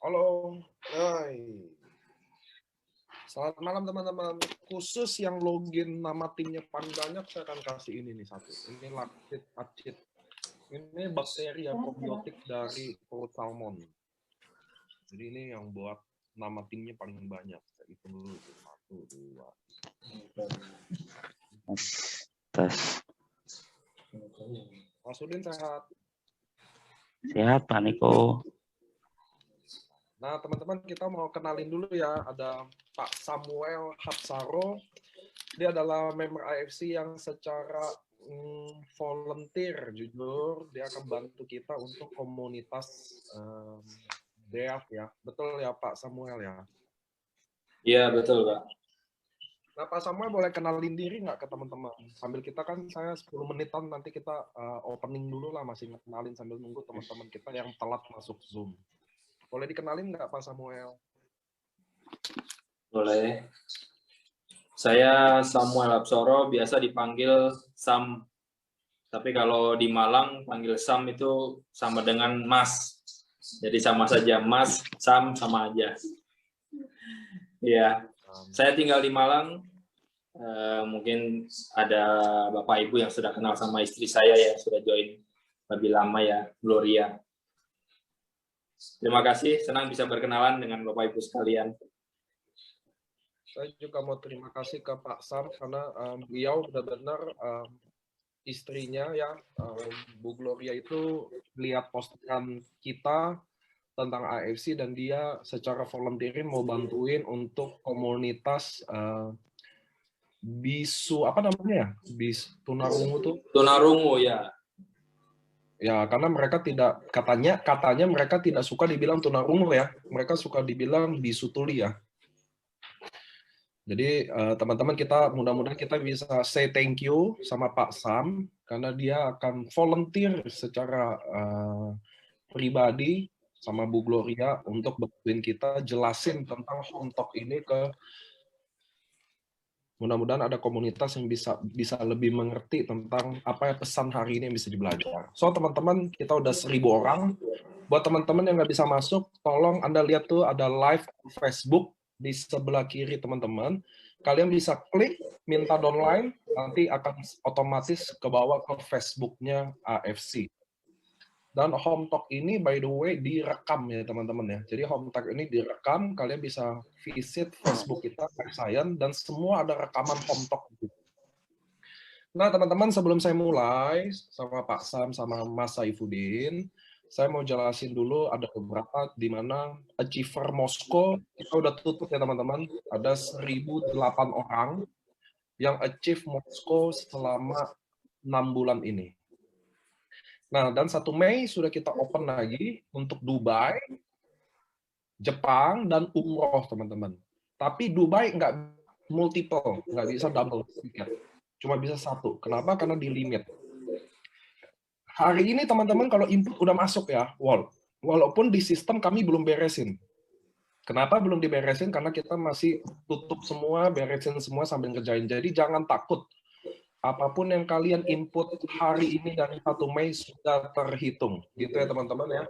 Halo, hai. Selamat malam teman-teman. Khusus yang login nama timnya paling banyak, saya akan kasih ini nih satu. Ini lactit acid. Ini bakteri ya probiotik dari perut salmon. Jadi ini yang buat nama timnya paling banyak. Saya hitung dulu tuh. 1, 2. Tes. Mas Udin sehat? Sehat, Pak Niko. Nah, teman-teman kita mau kenalin dulu ya. Ada Pak Samuel Hapsaro. Dia adalah member AFC yang secara volunteer, jujur. Dia akan bantu kita untuk komunitas DEAF ya. Betul ya Pak Samuel ya? Iya, betul Pak. Nah, Pak Samuel boleh kenalin diri nggak ke teman-teman? Sambil kita kan saya 10 menitan nanti kita opening dulu lah, masih kenalin sambil nunggu teman-teman kita yang telat masuk Zoom. Boleh dikenalin nggak Pak Samuel? Boleh. Saya Samuel Hapsaro, biasa dipanggil Sam. Tapi kalau di Malang panggil Sam itu sama dengan Mas. Jadi sama saja, Mas, Sam sama aja. Iya. Saya tinggal di Malang. Mungkin ada Bapak Ibu yang sudah kenal sama istri saya ya, sudah join lebih lama ya, Gloria. Terima kasih, senang bisa berkenalan dengan Bapak Ibu sekalian. Saya juga mau terima kasih ke Pak Sam karena beliau benar-benar istrinya ya, Bu Gloria itu lihat postingan kita tentang AFC dan dia secara volunteerin mau bantuin untuk komunitas bisu apa namanya ya? Tunarungu tuh. Tunarungu ya. Ya, karena mereka tidak katanya mereka tidak suka dibilang tunarungu ya. Mereka suka dibilang bisu tuli ya. Jadi teman-teman kita mudah-mudahan kita bisa say thank you sama Pak Sam karena dia akan volunteer secara pribadi sama Bu Gloria untuk bantuin kita jelasin tentang home talk ini ke mudah-mudahan ada komunitas yang bisa lebih mengerti tentang apa ya pesan hari ini yang bisa dibelajar. So teman-teman kita udah 1.000 orang. Buat teman-teman yang nggak bisa masuk, tolong Anda lihat tuh ada live Facebook di sebelah kiri teman-teman. Kalian bisa klik minta downline, nanti akan otomatis ke bawah ke Facebooknya AFC. Dan home talk ini by the way direkam ya teman-teman ya. Jadi home talk ini direkam, kalian bisa visit Facebook kita, Science, dan semua ada rekaman home talk. Nah teman-teman sebelum saya mulai sama Pak Sam sama Mas Saifuddin, saya mau jelasin dulu ada beberapa di mana Achiever Moskow kita udah tutup ya teman-teman. Ada 1.008 orang yang achieve Moskow selama 6 bulan ini. Nah, dan 1 Mei sudah kita open lagi untuk Dubai, Jepang, dan umroh, teman-teman. Tapi Dubai nggak multiple, nggak bisa double ticket. Cuma bisa 1. Kenapa? Karena di limit. Hari ini, teman-teman, kalau input udah masuk ya, walaupun di sistem kami belum beresin. Kenapa belum diberesin? Karena kita masih tutup semua, beresin semua sambil ngerjain. Jadi jangan takut. Apapun yang kalian input hari ini dari 1 Mei sudah terhitung. Gitu ya teman-teman ya.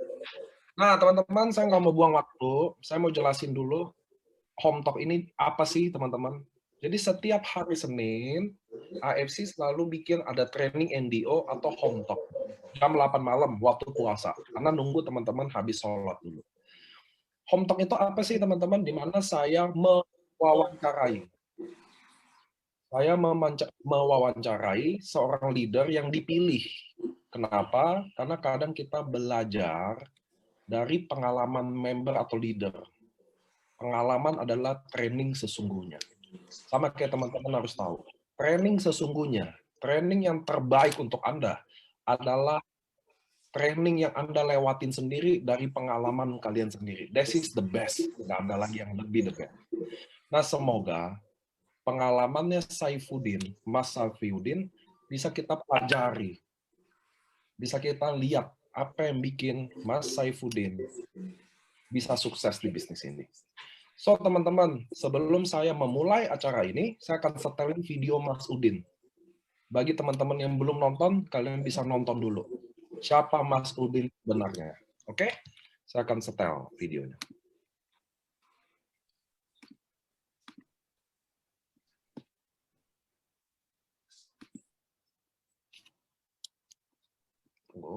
Nah teman-teman, saya nggak mau buang waktu. Saya mau jelasin dulu home talk ini apa sih teman-teman. Jadi setiap hari Senin, AFC selalu bikin ada training NDO atau home talk. Jam 8 malam, waktu puasa. Karena nunggu teman-teman habis sholat dulu. Home talk itu apa sih teman-teman? Di mana saya mewawancarai. Saya mewawancarai seorang leader yang dipilih. Kenapa? Karena kadang kita belajar dari pengalaman member atau leader. Pengalaman adalah training sesungguhnya. Sama kayak teman-teman harus tahu. Training sesungguhnya, training yang terbaik untuk Anda adalah training yang Anda lewatin sendiri dari pengalaman kalian sendiri. This is the best. Nggak ada lagi yang lebih the best. Nah, semoga pengalamannya Saifuddin, Mas Saifuddin, bisa kita pelajari. Bisa kita lihat apa yang bikin Mas Saifuddin bisa sukses di bisnis ini. So, teman-teman, sebelum saya memulai acara ini, saya akan setelin video Mas Udin. Bagi teman-teman yang belum nonton, kalian bisa nonton dulu. Siapa Mas Udin benarnya. Oke? Saya akan setel videonya. Tunggu.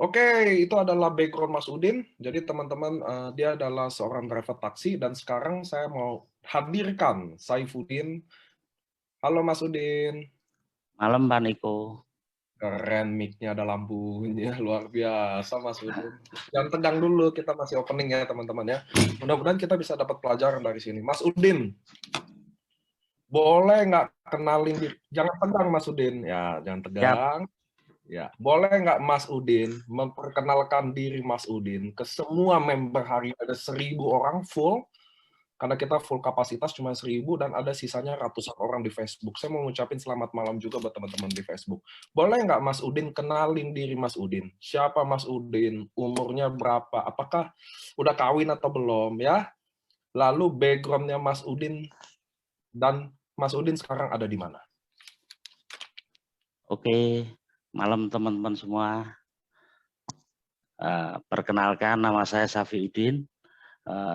Oke, itu adalah background Mas Udin. Jadi teman-teman, dia adalah seorang driver taksi dan sekarang saya mau hadirkan Saifuddin. Halo Mas Udin. Malam Pak Niko. Keren mic-nya, ada lampunya, luar biasa Mas Udin. Jangan tegang dulu, kita masih opening ya teman-teman ya. Mudah-mudahan kita bisa dapat pelajaran dari sini. Mas Udin, boleh nggak kenalin diri? Jangan tegang Mas Udin. Ya, jangan tegang. Ya, boleh nggak Mas Udin memperkenalkan diri Mas Udin ke semua member hari ada 1.000 orang full, karena kita full kapasitas cuma 1.000 dan ada sisanya ratusan orang di Facebook. Saya mau ngucapin selamat malam juga buat teman-teman di Facebook. Boleh nggak Mas Udin kenalin diri Mas Udin? Siapa Mas Udin? Umurnya berapa? Apakah udah kawin atau belum ya? Lalu backgroundnya Mas Udin dan Mas Udin sekarang ada di mana? Oke, malam teman-teman semua. Perkenalkan, nama saya Safiuddin.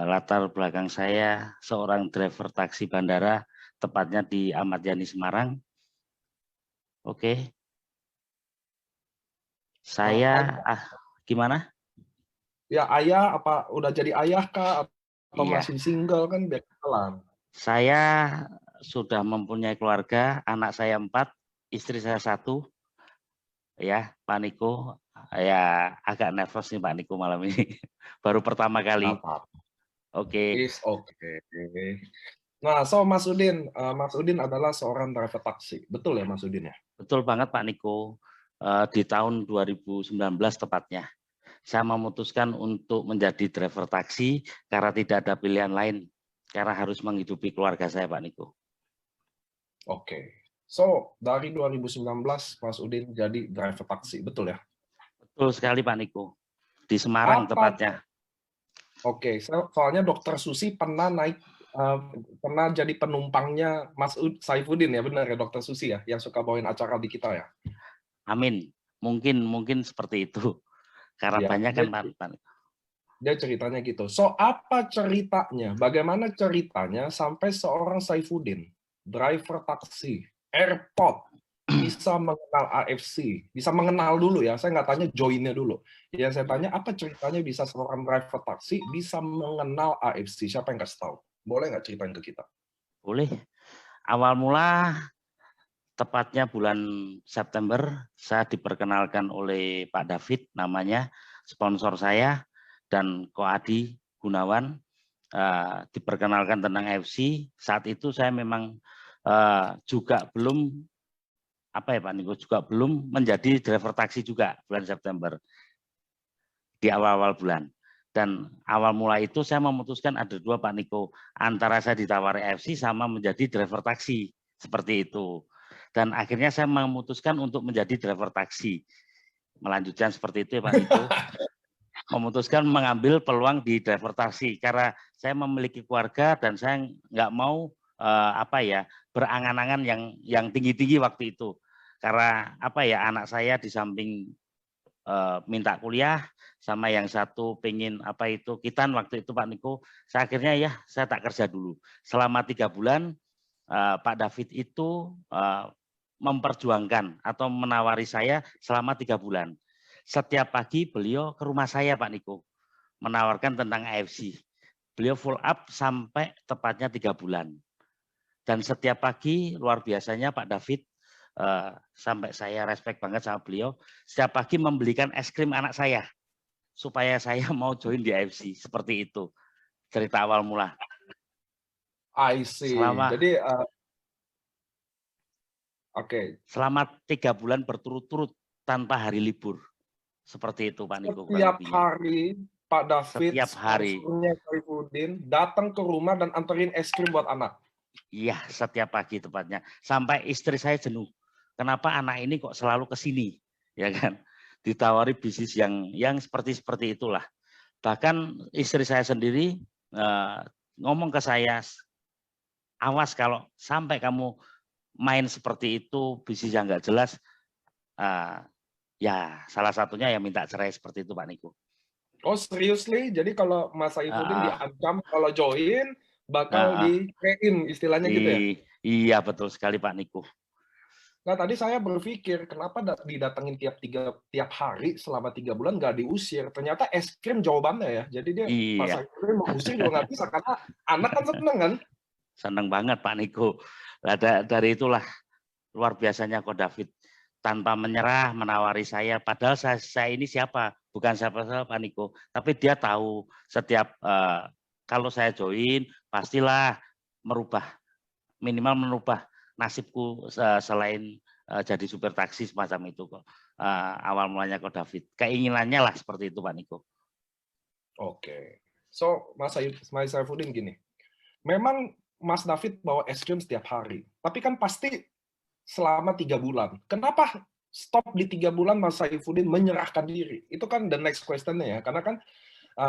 Latar belakang saya seorang driver taksi bandara, tepatnya di Ahmad Yani Semarang. Oke. Saya gimana? Ya ayah, apa udah jadi ayah kah atau Iya. masih single kan biar kenalan. Saya sudah mempunyai keluarga, anak saya 4, istri saya 1. Ya, Pak Niko. Ya, agak nervous nih Pak Niko malam ini. Baru pertama kali. Oke. Oke. Nah, so Mas Udin adalah seorang driver taksi. Betul ya Mas Udin ya? Betul banget Pak Niko. Di tahun 2019 tepatnya. Saya memutuskan untuk menjadi driver taksi karena tidak ada pilihan lain. Karena harus menghidupi keluarga saya Pak Niko. Oke. So, dari 2019 Mas Udin jadi driver taksi, betul ya? Betul sekali Pak Niko. Di Semarang tepatnya. Oke, soalnya Dokter Susi pernah pernah jadi penumpangnya Mas Saifuddin ya, benar ya Dokter Susi ya, yang suka bawain acara di kita ya? Amin. Mungkin seperti itu. Karena Ya, banyak kan Pak. Dia ceritanya gitu. So, apa ceritanya? Bagaimana ceritanya sampai seorang Saifuddin, driver taksi, airport, bisa mengenal AFC? Bisa mengenal dulu ya, saya nggak tanya joinnya dulu. Yang saya tanya, apa ceritanya bisa seorang driver taksi bisa mengenal AFC? Siapa yang kasih tahu? Boleh nggak ceritain ke kita? Boleh. Awal mula, tepatnya bulan September, saya diperkenalkan oleh Pak David, namanya, sponsor saya, dan Ko Adi Gunawan, diperkenalkan tentang AFC. Saat itu saya memang juga belum, apa ya Pak Niko, juga belum menjadi driver taksi juga bulan September, di awal-awal bulan. Dan awal mula itu saya memutuskan ada 2 Pak Niko, antara saya ditawari AFC sama menjadi driver taksi, seperti itu. Dan akhirnya saya memutuskan untuk menjadi driver taksi. Melanjutkan seperti itu ya Pak Niko. memutuskan mengambil peluang di driver taksi karena saya memiliki keluarga dan saya nggak mau berangan-angan yang tinggi-tinggi waktu itu. Karena anak saya di samping minta kuliah sama yang satu pengen kitan waktu itu Pak Niko, saya akhirnya saya tak kerja dulu. Selama 3 bulan Pak David itu memperjuangkan atau menawari saya selama 3 bulan. Setiap pagi beliau ke rumah saya Pak Niko, menawarkan tentang AFC. Beliau full up sampai tepatnya 3 bulan. Dan setiap pagi luar biasanya Pak David, sampai saya respect banget sama beliau, setiap pagi membelikan es krim anak saya supaya saya mau join di AFC. Seperti itu cerita awal mula. I see. Jadi selama 3 bulan berturut-turut tanpa hari libur. Seperti itu Pak Niko. Setiap hari Pak David, setiap hari Saifuddin datang ke rumah dan anterin es krim buat anak. Iya, setiap pagi tepatnya. Sampai istri saya jenuh. Kenapa anak ini kok selalu ke sini? Ya kan? Ditawari bisnis yang seperti itulah. Bahkan istri saya sendiri ngomong ke saya, awas kalau sampai kamu main seperti itu, bisnis yang nggak jelas, ya salah satunya yang minta cerai seperti itu Pak Niko. Oh seriously? Jadi kalau Mas Saifuddin diancam kalau join, bakal di-train istilahnya gitu ya? Iya betul sekali Pak Niko. Nah tadi saya berpikir kenapa didatengin tiap hari selama 3 bulan nggak diusir? Ternyata es krim jawabannya ya. Jadi dia Mas Saifuddin mau usir juga nggak bisa karena anak kan seneng kan? Seneng banget Pak Niko. Dari itulah luar biasanya kok David tanpa menyerah menawari saya. Padahal saya ini siapa? Bukan siapa-siapa Pak Niko. Tapi dia tahu setiap kalau saya join pastilah minimal merubah nasibku selain jadi supir taksi semacam itu kok. Awal mulanya kok David. Keinginannya lah seperti itu Pak Niko. Oke. So Mas Saifuddin gini. Memang Mas David bawa es krim setiap hari. Tapi kan pasti selama 3 bulan. Kenapa stop di 3 bulan Mas Saifuddin menyerahkan diri? Itu kan the next question-nya ya. Karena kan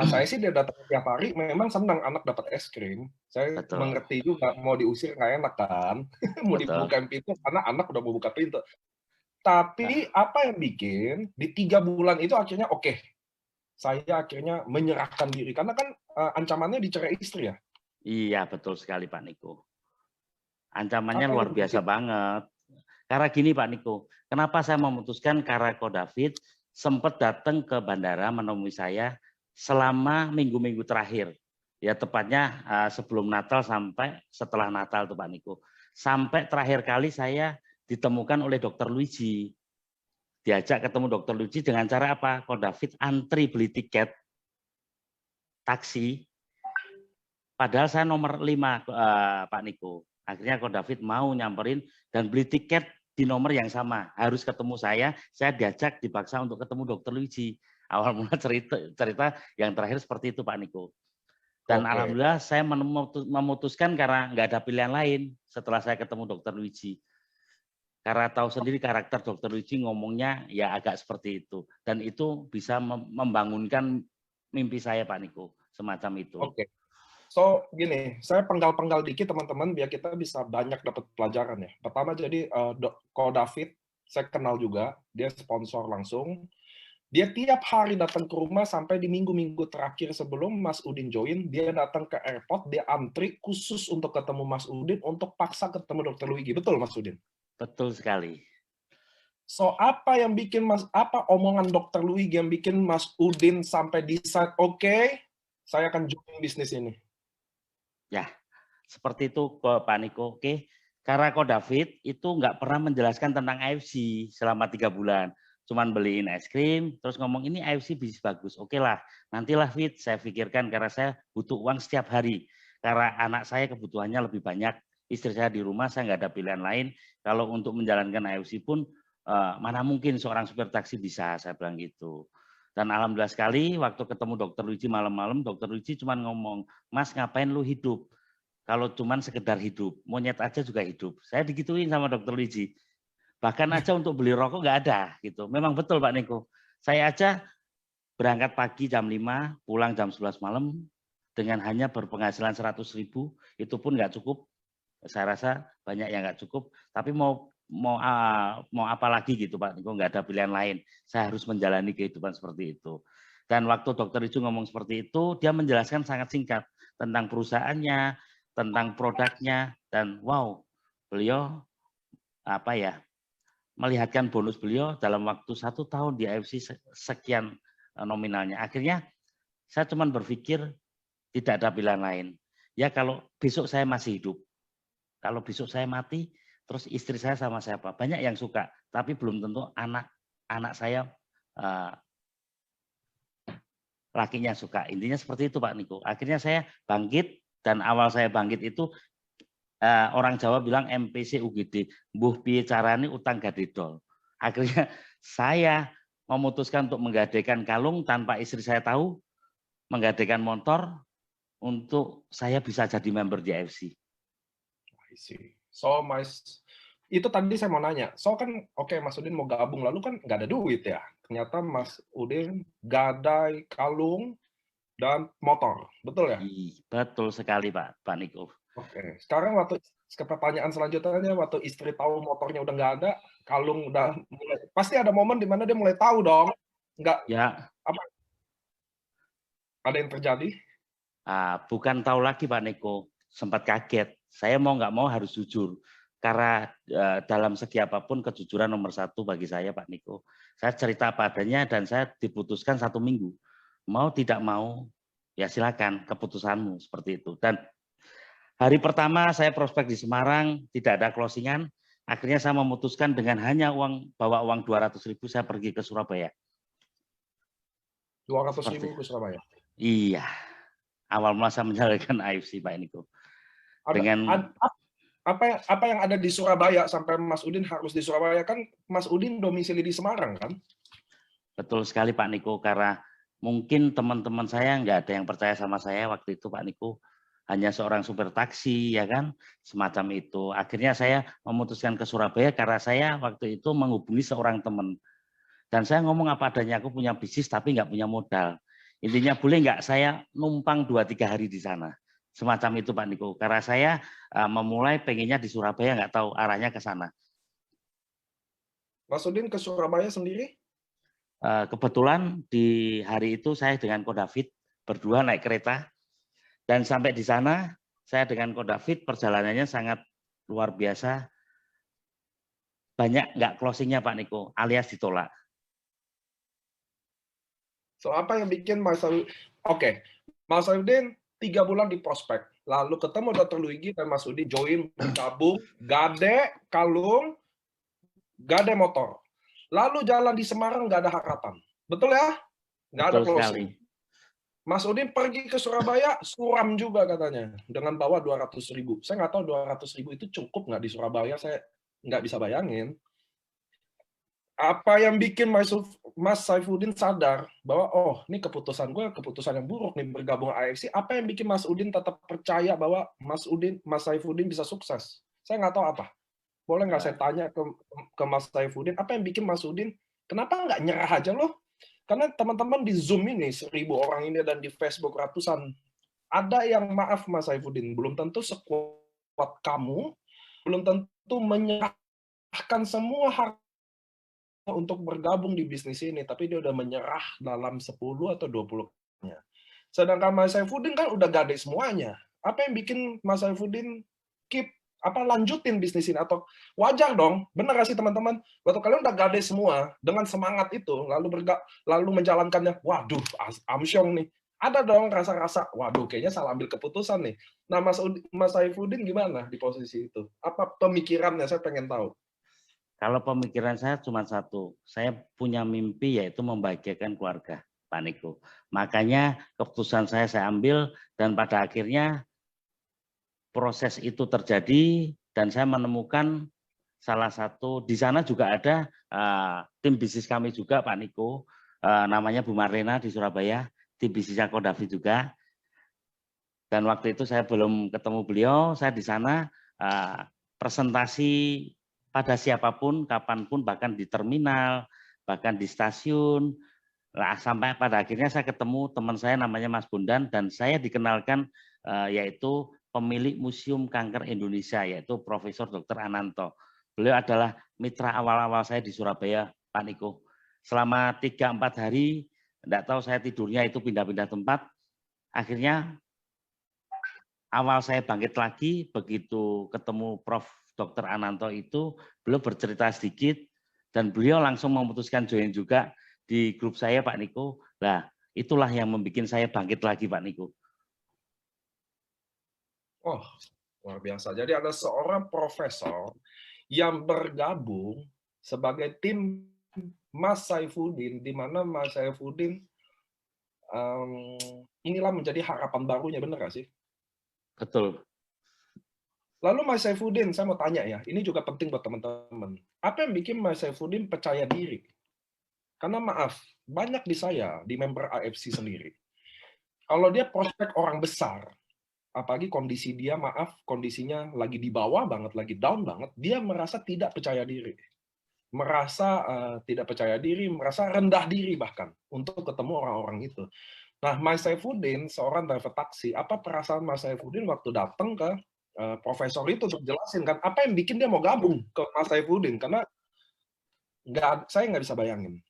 saya sih dia datang tiap hari, memang senang anak dapat es krim. Saya mengerti juga mau diusir nggak enak kan. Mau dibuka pintu karena anak udah mau buka pintu. Tapi apa yang bikin di 3 bulan itu akhirnya saya akhirnya menyerahkan diri. Karena kan ancamannya dicerai istri ya. Iya betul sekali Pak Niko. Ancamannya luar biasa banget. Karena gini Pak Niko, kenapa saya memutuskan karena Ko David sempat datang ke bandara menemui saya selama minggu-minggu terakhir. Ya tepatnya sebelum Natal sampai setelah Natal tuh Pak Niko. Sampai terakhir kali saya ditemukan oleh Dr. Luigi. Diajak ketemu Dr. Luigi dengan cara apa? Ko David antri beli tiket taksi. Padahal saya nomor 5 Pak Niko. Akhirnya Ko David mau nyamperin dan beli tiket di nomor yang sama. Harus ketemu saya diajak dipaksa untuk ketemu Dr. Luigi. Awal mula cerita yang terakhir seperti itu Pak Niko. Dan alhamdulillah saya memutuskan karena nggak ada pilihan lain setelah saya ketemu Dr. Luigi. Karena tahu sendiri karakter Dr. Luigi ngomongnya ya agak seperti itu. Dan itu bisa membangunkan mimpi saya Pak Niko. Semacam itu. Oke. So gini, saya penggal-penggal dikit teman-teman biar kita bisa banyak dapat pelajaran ya. Pertama jadi Ko David, saya kenal juga, dia sponsor langsung. Dia tiap hari datang ke rumah sampai di minggu-minggu terakhir sebelum Mas Udin join, dia datang ke airport, dia antri khusus untuk ketemu Mas Udin untuk paksa ketemu Dr. Luigi. Betul Mas Udin? Betul sekali. So apa yang bikin apa omongan Dr. Luigi yang bikin Mas Udin sampai decide saya akan join bisnis ini? Ya, seperti itu Pak Niko. Oke, karena Ko David itu nggak pernah menjelaskan tentang AFC selama 3 bulan. Cuman beliin es krim, terus ngomong ini AFC bisnis bagus. Oke lah, nantilah Fit, saya pikirkan karena saya butuh uang setiap hari. Karena anak saya kebutuhannya lebih banyak, istri saya di rumah, saya nggak ada pilihan lain. Kalau untuk menjalankan AFC pun, mana mungkin seorang supir taksi bisa, saya bilang gitu. Dan alhamdulillah sekali waktu ketemu Dr. Luigi malam-malam, Dr. Luigi cuma ngomong, Mas ngapain lu hidup? Kalau cuma sekedar hidup, monyet aja juga hidup. Saya digituin sama Dr. Luigi. Bahkan aja untuk beli rokok nggak ada gitu. Memang betul Pak Niko. Saya aja berangkat pagi jam 5, pulang jam 11 malam, dengan hanya berpenghasilan 100.000, itu pun nggak cukup. Saya rasa banyak yang nggak cukup, tapi mau apa lagi gitu Pak Niko, nggak ada pilihan lain. Saya harus menjalani kehidupan seperti itu. Dan waktu dokter Icu ngomong seperti itu, dia menjelaskan sangat singkat tentang perusahaannya, tentang produknya, dan wow, beliau melihatkan bonus beliau dalam waktu 1 tahun di AFC sekian nominalnya. Akhirnya saya cuma berpikir tidak ada pilihan lain. Ya kalau besok saya masih hidup, kalau besok saya mati, terus istri saya sama siapa? Banyak yang suka, tapi belum tentu anak saya lakinya suka. Intinya seperti itu Pak Niko. Akhirnya saya bangkit, dan awal saya bangkit itu orang Jawa bilang MPC UGD, mbuh piye carane utang gadidol. Akhirnya saya memutuskan untuk menggadaikan kalung tanpa istri saya tahu, menggadaikan motor untuk saya bisa jadi member di AFC. So itu tadi saya mau nanya. So kan oke, Mas Udin mau gabung, lalu kan nggak ada duit ya. Ternyata Mas Udin gadai kalung dan motor, betul ya? Betul sekali Pak Niko. Oke, sekarang waktu pertanyaan selanjutnya, waktu istri tahu motornya udah nggak ada, kalung udah mulai, pasti ada momen di mana dia mulai tahu dong, nggak? Ya. Apa? Ada yang terjadi? Bukan tahu lagi Pak Niko, sempat kaget. Saya mau nggak mau harus jujur, karena dalam segi apapun kejujuran nomor 1 bagi saya Pak Niko. Saya cerita apa adanya dan saya diputuskan 1 minggu. Mau tidak mau, ya silakan, keputusanmu seperti itu. Dan hari pertama saya prospek di Semarang, tidak ada closingan. Akhirnya saya memutuskan dengan hanya bawa uang 200.000 saya pergi ke Surabaya. 200.000 ke Surabaya? Iya. Awal mula saya menjalankan AFC Pak Niko. Apa yang ada di Surabaya sampai Mas Udin harus di Surabaya? Kan Mas Udin domisili di Semarang kan? Betul sekali Pak Niko, karena mungkin teman-teman saya nggak ada yang percaya sama saya waktu itu Pak Niko. Hanya seorang supir taksi, ya kan, semacam itu. Akhirnya saya memutuskan ke Surabaya karena saya waktu itu menghubungi seorang teman. Dan saya ngomong apa adanya, aku punya bisnis tapi nggak punya modal. Intinya boleh nggak saya numpang 2-3 hari di sana. Semacam itu Pak Niko. Karena saya memulai pengennya di Surabaya, nggak tahu arahnya ke sana. Mas Udin ke Surabaya sendiri? Kebetulan di hari itu saya dengan Ko David berdua naik kereta. Dan sampai di sana, saya dengan Ko David perjalanannya sangat luar biasa. Banyak nggak closingnya Pak Niko, alias ditolak. So apa yang bikin Mas Udin 3 bulan di prospek, lalu ketemu Dr. Luigi dan Mas Udin join, bergabung, gade kalung, gade motor. Lalu jalan di Semarang nggak ada harapan. Betul ya? Nggak ada closing. Mas Udin pergi ke Surabaya, suram juga katanya, dengan bawa 200.000. Saya nggak tahu 200.000 itu cukup nggak di Surabaya, saya nggak bisa bayangin. Apa yang bikin Mas Saifuddin sadar bahwa, oh, ini keputusan gue, keputusan yang buruk nih bergabung AFC. Apa yang bikin Mas Udin tetap percaya bahwa Mas Saifuddin bisa sukses? Saya nggak tahu apa. Boleh nggak saya tanya ke Mas Saifuddin, apa yang bikin Mas Udin, kenapa nggak nyerah aja loh? Karena teman-teman di Zoom ini 1.000 orang ini dan di Facebook ratusan, ada yang maaf Mas Saifuddin, belum tentu sekuat kamu, belum tentu menyerahkan semua harta untuk bergabung di bisnis ini, tapi dia udah menyerah dalam 10 atau 20-nya. Sedangkan Mas Saifuddin kan udah gade semuanya. Apa yang bikin Mas Saifuddin lanjutin bisnis ini? Atau wajar dong, benar nggak sih teman-teman? Waktu kalian udah gade semua dengan semangat itu, lalu menjalankannya, waduh, amsyong nih. Ada dong rasa-rasa, waduh, kayaknya salah ambil keputusan nih. Nah, Mas Saifuddin gimana di posisi itu? Apa pemikirannya? Saya pengen tahu. Kalau pemikiran saya cuma satu, saya punya mimpi yaitu membahagiakan keluarga, Pak Niko. Makanya keputusan saya ambil dan pada akhirnya proses itu terjadi dan saya menemukan salah satu, di sana juga ada tim bisnis kami juga Pak Niko, namanya Bu Marlena di Surabaya, tim bisnisnya Ko David juga. Dan waktu itu saya belum ketemu beliau, saya di sana presentasi pada siapapun, kapanpun, bahkan di terminal, bahkan di stasiun, Nah, sampai pada akhirnya saya ketemu teman saya namanya Mas Bondan dan saya dikenalkan yaitu pemilik Museum Kanker Indonesia yaitu Profesor Dr. Ananto. Beliau adalah mitra awal-awal saya di Surabaya, Pak Niko. Selama 3-4 hari, enggak tahu saya tidurnya itu pindah-pindah tempat. Akhirnya awal saya bangkit lagi begitu ketemu Prof. Dr. Ananto itu, beliau bercerita sedikit dan beliau langsung memutuskan join juga di grup saya Pak Niko. Nah, itulah yang membuat saya bangkit lagi Pak Niko. Oh, luar biasa. Jadi ada seorang profesor yang bergabung sebagai tim Mas Saifuddin, di mana Mas Saifuddin inilah menjadi harapan barunya, benar nggak sih? Betul. Lalu Mas Saifuddin, saya mau tanya ya, ini juga penting buat teman-teman. Apa yang bikin Mas Saifuddin percaya diri? Karena maaf, banyak di saya, di member AFC sendiri, kalau dia prospek orang besar, apalagi kondisi dia, maaf, kondisinya lagi di bawah banget, lagi down banget, dia merasa tidak percaya diri. Merasa tidak percaya diri, merasa rendah diri bahkan, untuk ketemu orang-orang itu. Nah, Mas Saifuddin, seorang driver taksi, apa perasaan Mas Saifuddin waktu datang ke profesor itu untuk jelasin kan, apa yang bikin dia mau gabung ke Mas Saifuddin? Karena saya nggak bisa bayangin.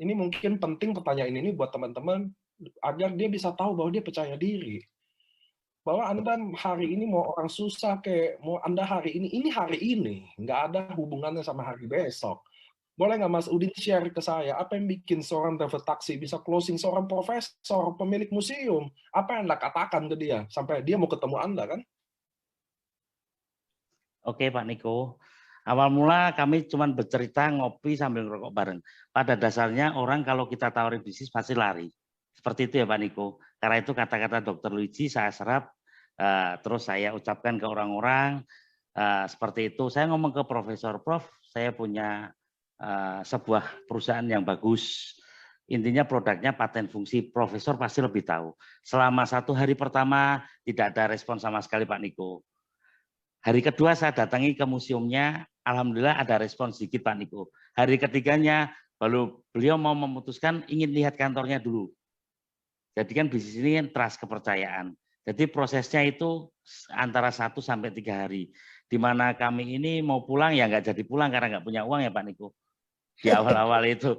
Ini mungkin penting pertanyaan ini buat teman-teman agar dia bisa tahu bahwa dia percaya diri. Bahwa Anda hari ini mau orang susah kayak mau Anda hari ini hari ini, nggak ada hubungannya sama hari besok. Boleh nggak Mas Udin share ke saya, apa yang bikin seorang driver taksi bisa closing seorang profesor, pemilik museum? Apa yang Anda katakan ke dia, sampai dia mau ketemu Anda kan? Oke Pak Niko, awal mula kami cuma bercerita ngopi sambil ngerokok bareng. Pada dasarnya orang kalau kita tawarin bisnis pasti lari. Seperti itu ya Pak Niko. Karena itu kata-kata Dr. Luigi saya serap, terus saya ucapkan ke orang-orang, seperti itu. Saya ngomong ke Profesor, Prof, saya punya sebuah perusahaan yang bagus. Intinya produknya paten fungsi, Profesor pasti lebih tahu. Selama 1 hari pertama tidak ada respon sama sekali Pak Niko. Hari kedua saya datangi ke museumnya, alhamdulillah ada respon sedikit Pak Niko. Hari ketiganya baru beliau mau memutuskan ingin lihat kantornya dulu. Jadi kan bisnis ini kan trust kepercayaan. Jadi prosesnya itu antara 1 sampai 3 hari. Di mana kami ini mau pulang ya nggak jadi pulang karena nggak punya uang ya Pak Niko. Di awal-awal itu.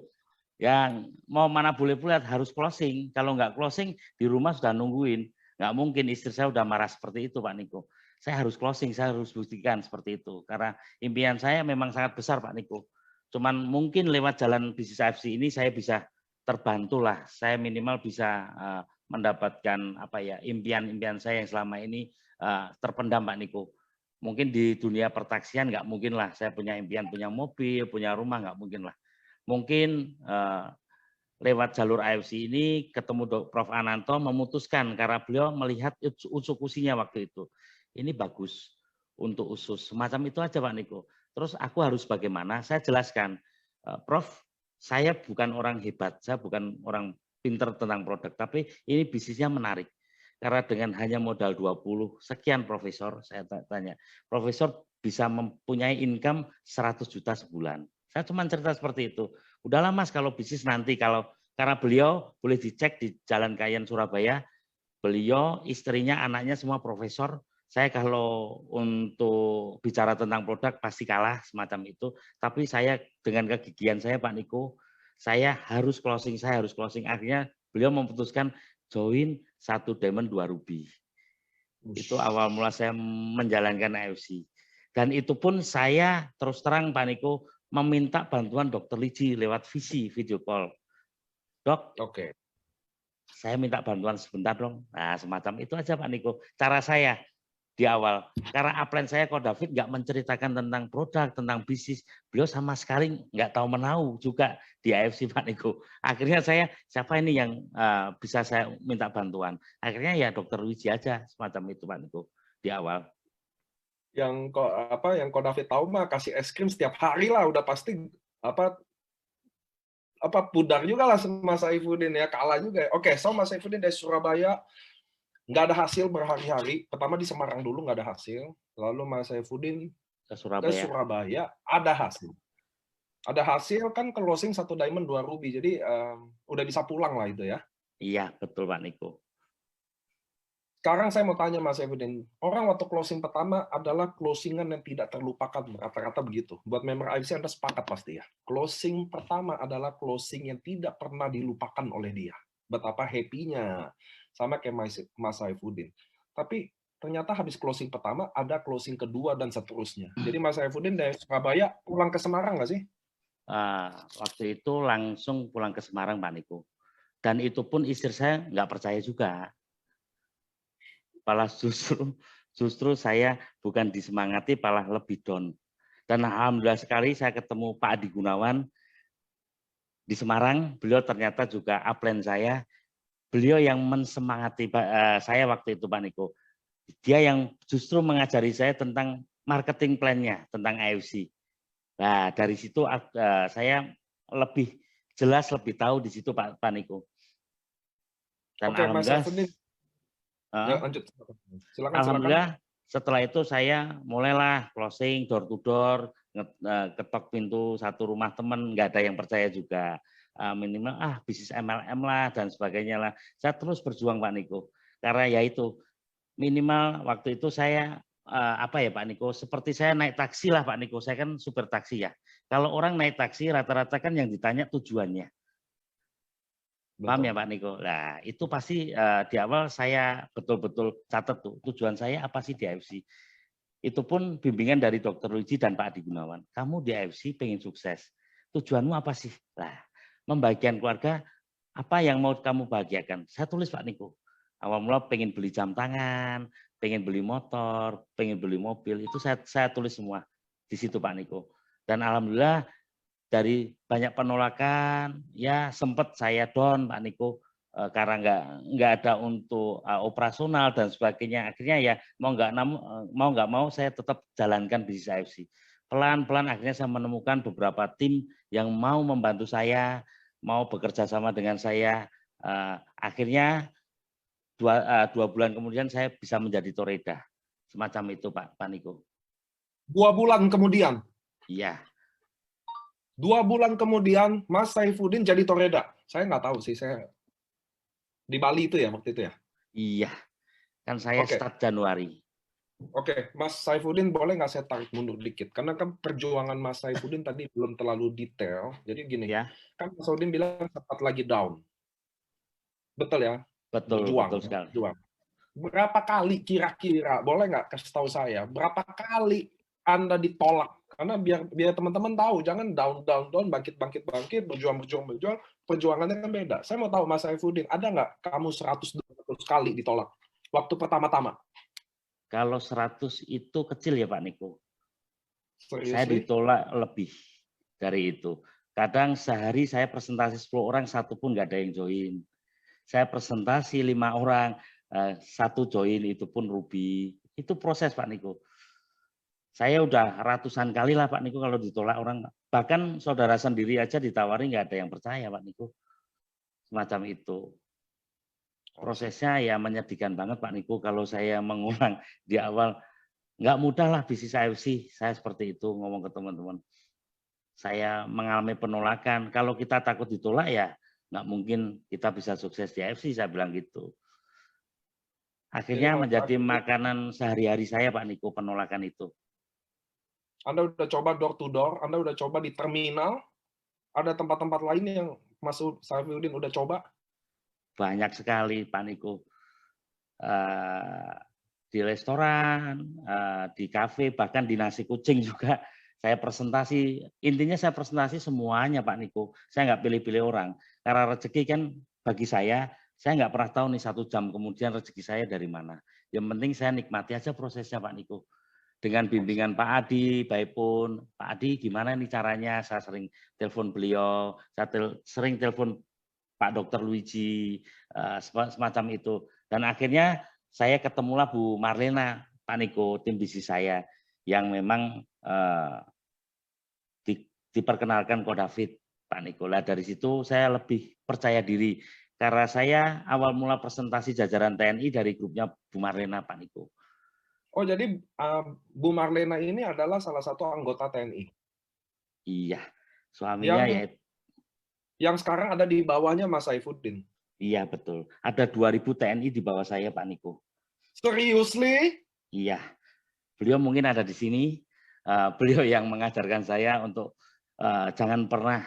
Yang mau mana boleh pulang harus closing. Kalau nggak closing di rumah sudah nungguin. Nggak mungkin istri saya udah marah seperti itu Pak Niko. Saya harus closing, saya harus buktikan seperti itu. Karena impian saya memang sangat besar Pak Niko. Cuman mungkin lewat jalan bisnis AFC ini saya bisa terbantu lah. Saya minimal bisa mendapatkan apa ya impian-impian saya yang selama ini terpendam Pak Niko. Mungkin di dunia pertaksian nggak mungkin lah. Saya punya impian, punya mobil, punya rumah nggak mungkin lah. Mungkin lewat jalur AFC ini ketemu Prof. Ananto memutuskan karena beliau melihat usukusinya waktu itu. Ini bagus untuk usus. Semacam itu aja Pak Niko. Terus aku harus bagaimana? Saya jelaskan, Prof, saya bukan orang hebat, saya bukan orang pinter tentang produk, tapi ini bisnisnya menarik. Karena dengan hanya modal 20 sekian profesor, saya tanya, profesor bisa mempunyai income 100 juta sebulan. Saya cuma cerita seperti itu. Udahlah Mas, kalau bisnis nanti, karena beliau boleh dicek di Jalan Kayen Surabaya, beliau, istrinya, anaknya semua profesor. Saya kalau untuk bicara tentang produk pasti kalah semacam itu. Tapi saya dengan kegigihan saya Pak Niko, saya harus closing. Akhirnya beliau memutuskan join 1 diamond 2 ruby. Itu awal mula saya menjalankan AFC. Dan itu pun saya terus terang Pak Niko meminta bantuan Dr. Liji lewat video call. Dok, saya minta bantuan sebentar dong. Nah semacam itu aja Pak Niko. Cara saya di awal. Karena upline saya Ko David nggak menceritakan tentang produk, tentang bisnis. Beliau sama sekali nggak tahu menau juga di AFC Pak Niko. Akhirnya saya, siapa ini yang bisa saya minta bantuan? Akhirnya ya Dr. Wiji aja semacam itu Pak Niko di awal. Yang Ko David tahu mah kasih es krim setiap hari lah, udah pasti pudar juga lah sama Saifuddin ya, kalah juga. Oke, so Mas Saifuddin dari Surabaya, nggak ada hasil berhari-hari. Pertama di Semarang dulu nggak ada hasil, lalu Mas Saifuddin ke Surabaya ada hasil. Ada hasil kan closing 1 diamond 2 ruby, jadi udah bisa pulang lah itu ya. Iya, betul Pak Niko. Sekarang saya mau tanya Mas Saifuddin, orang waktu closing pertama adalah closingan yang tidak terlupakan, rata-rata begitu. Buat member IFC Anda sepakat pasti ya. Closing pertama adalah closing yang tidak pernah dilupakan oleh dia. Betapa happy-nya, sama kayak Mas Saifuddin. Tapi ternyata habis closing pertama, ada closing kedua dan seterusnya. Jadi Mas Saifuddin dari Surabaya pulang ke Semarang nggak sih? Waktu itu langsung pulang ke Semarang Pak Niko. Dan itu pun istri saya nggak percaya juga. Malah justru saya bukan disemangati, malah lebih down. Dan alhamdulillah sekali saya ketemu Pak Adi Gunawan di Semarang. Beliau ternyata juga upline saya. Beliau yang mensemangati saya waktu itu Pak Niko. Dia yang justru mengajari saya tentang marketing plan-nya, tentang AFC. Nah, dari situ saya lebih jelas, lebih tahu di situ Pak Niko. Dan Oke, Mas Saifuddin. Ya, lanjut. Silakan. Alhamdulillah setelah itu saya mulailah closing door to door, ketok pintu satu rumah teman, nggak ada yang percaya juga. Minimal bisnis MLM lah dan sebagainya lah. Saya terus berjuang Pak Niko. Karena ya itu minimal waktu itu saya Pak Niko, seperti saya naik taksi lah Pak Niko. Saya kan supir taksi ya. Kalau orang naik taksi rata-rata kan yang ditanya tujuannya. Paham ya Pak Niko? Nah, itu pasti di awal saya betul-betul catat tuh, tujuan saya apa sih di AFC. Itu pun bimbingan dari Dr. Luigi dan Pak Adi Gunawan. Kamu di AFC pengen sukses. Tujuanmu apa sih? Nah, membagian keluarga, apa yang mau kamu bahagiakan? Saya tulis Pak Niko. Awal mula pengen beli jam tangan, pengen beli motor, pengen beli mobil. Itu saya tulis semua di situ Pak Niko. Dan alhamdulillah dari banyak penolakan, ya sempat saya down Pak Niko karena nggak ada untuk operasional dan sebagainya. Akhirnya ya mau nggak mau saya tetap jalankan bisnis AFC. Pelan-pelan akhirnya saya menemukan beberapa tim yang mau membantu saya, mau bekerja sama dengan saya. Akhirnya 2 bulan kemudian saya bisa menjadi Toreda. Semacam itu Pak Niko. 2 bulan kemudian? Iya. 2 bulan kemudian Mas Saifuddin jadi Toreda. Saya nggak tahu sih, saya di Bali itu ya waktu itu ya? Iya, kan saya start Januari. Oke, Mas Saifuddin boleh nggak saya tarik mundur dikit? Karena kan perjuangan Mas Saifuddin tadi belum terlalu detail. Jadi gini, kan Mas Saifuddin bilang sempat lagi down. Betul ya? Betul, betul sekali. Berapa kali kira-kira, boleh nggak kasih tahu saya, berapa kali Anda ditolak? Karena biar teman-teman tahu, jangan down, bangkit, berjuang, perjuangannya kan beda. Saya mau tahu Mas Saifuddin, ada nggak kamu 100-200 kali ditolak waktu pertama-tama? Kalau 100 itu kecil ya Pak Niko. Seriously? Saya ditolak lebih dari itu. Kadang sehari saya presentasi 10 orang, 1 pun nggak ada yang join. Saya presentasi 5 orang, 1 join, itu pun rugi. Itu proses Pak Niko. Saya udah ratusan kali lah Pak Niko kalau ditolak orang. Bahkan saudara sendiri aja ditawari nggak ada yang percaya Pak Niko. Semacam itu. Prosesnya ya menyedihkan banget Pak Niko kalau saya mengulang di awal. Nggak mudah lah bisnis AFC. Saya seperti itu ngomong ke teman-teman. Saya mengalami penolakan. Kalau kita takut ditolak ya nggak mungkin kita bisa sukses di AFC, saya bilang gitu. Akhirnya menjadi makanan sehari-hari saya Pak Niko, penolakan itu. Anda udah coba door to door, Anda udah coba di terminal, ada tempat-tempat lain yang Mas Saifuddin udah coba? Banyak sekali Pak Niko. Di restoran, di kafe, bahkan di nasi kucing juga saya presentasi. Intinya saya presentasi semuanya Pak Niko. Saya nggak pilih-pilih orang. Karena rezeki kan bagi saya nggak pernah tahu nih 1 jam kemudian rezeki saya dari mana. Yang penting saya nikmati aja prosesnya Pak Niko. Dengan bimbingan Pak Adi, baik pun Pak Adi gimana nih caranya, saya sering telepon beliau, saya sering telepon Pak Dr. Luigi, semacam itu. Dan akhirnya saya ketemulah Bu Marlena, Pak Niko, tim bisnis saya, yang memang diperkenalkan Ko David, Pak Niko. Nah, dari situ saya lebih percaya diri, karena saya awal mula presentasi jajaran TNI dari grupnya Bu Marlena, Pak Niko. Oh, jadi Bu Marlena ini adalah salah satu anggota TNI? Iya, Suaminya Yang yaitu, yang sekarang ada di bawahnya Mas Saifuddin. iya betul. Ada 2.000 TNI di bawah saya, Pak Niko. Seriously? Iya, beliau mungkin ada di sini. Beliau yang mengajarkan saya untuk jangan pernah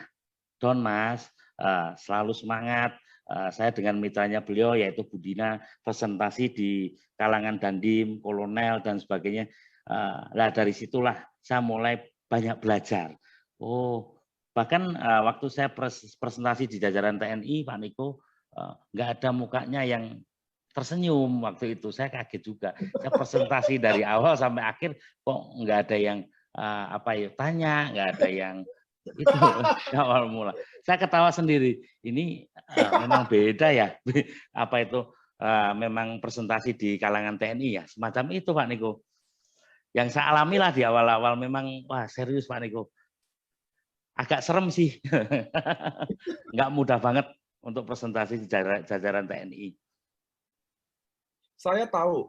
down, Mas. Selalu semangat. Saya dengan mitranya beliau yaitu Budina presentasi di kalangan Dandim, Kolonel dan sebagainya. Nah dari situlah saya mulai banyak belajar. Oh, bahkan waktu saya presentasi di jajaran TNI, Pak Niko, nggak ada mukanya yang tersenyum waktu itu. Saya kaget juga. Saya presentasi dari awal sampai akhir kok nggak ada yang tanya, nggak ada yang itu awal mula. Saya ketawa sendiri. Ini memang beda ya. Apa itu memang presentasi di kalangan TNI ya. Semacam itu Pak Niko. Yang saya alami lah di awal-awal memang wah serius Pak Niko. Agak serem sih. Nggak mudah banget untuk presentasi di jajaran TNI. Saya tahu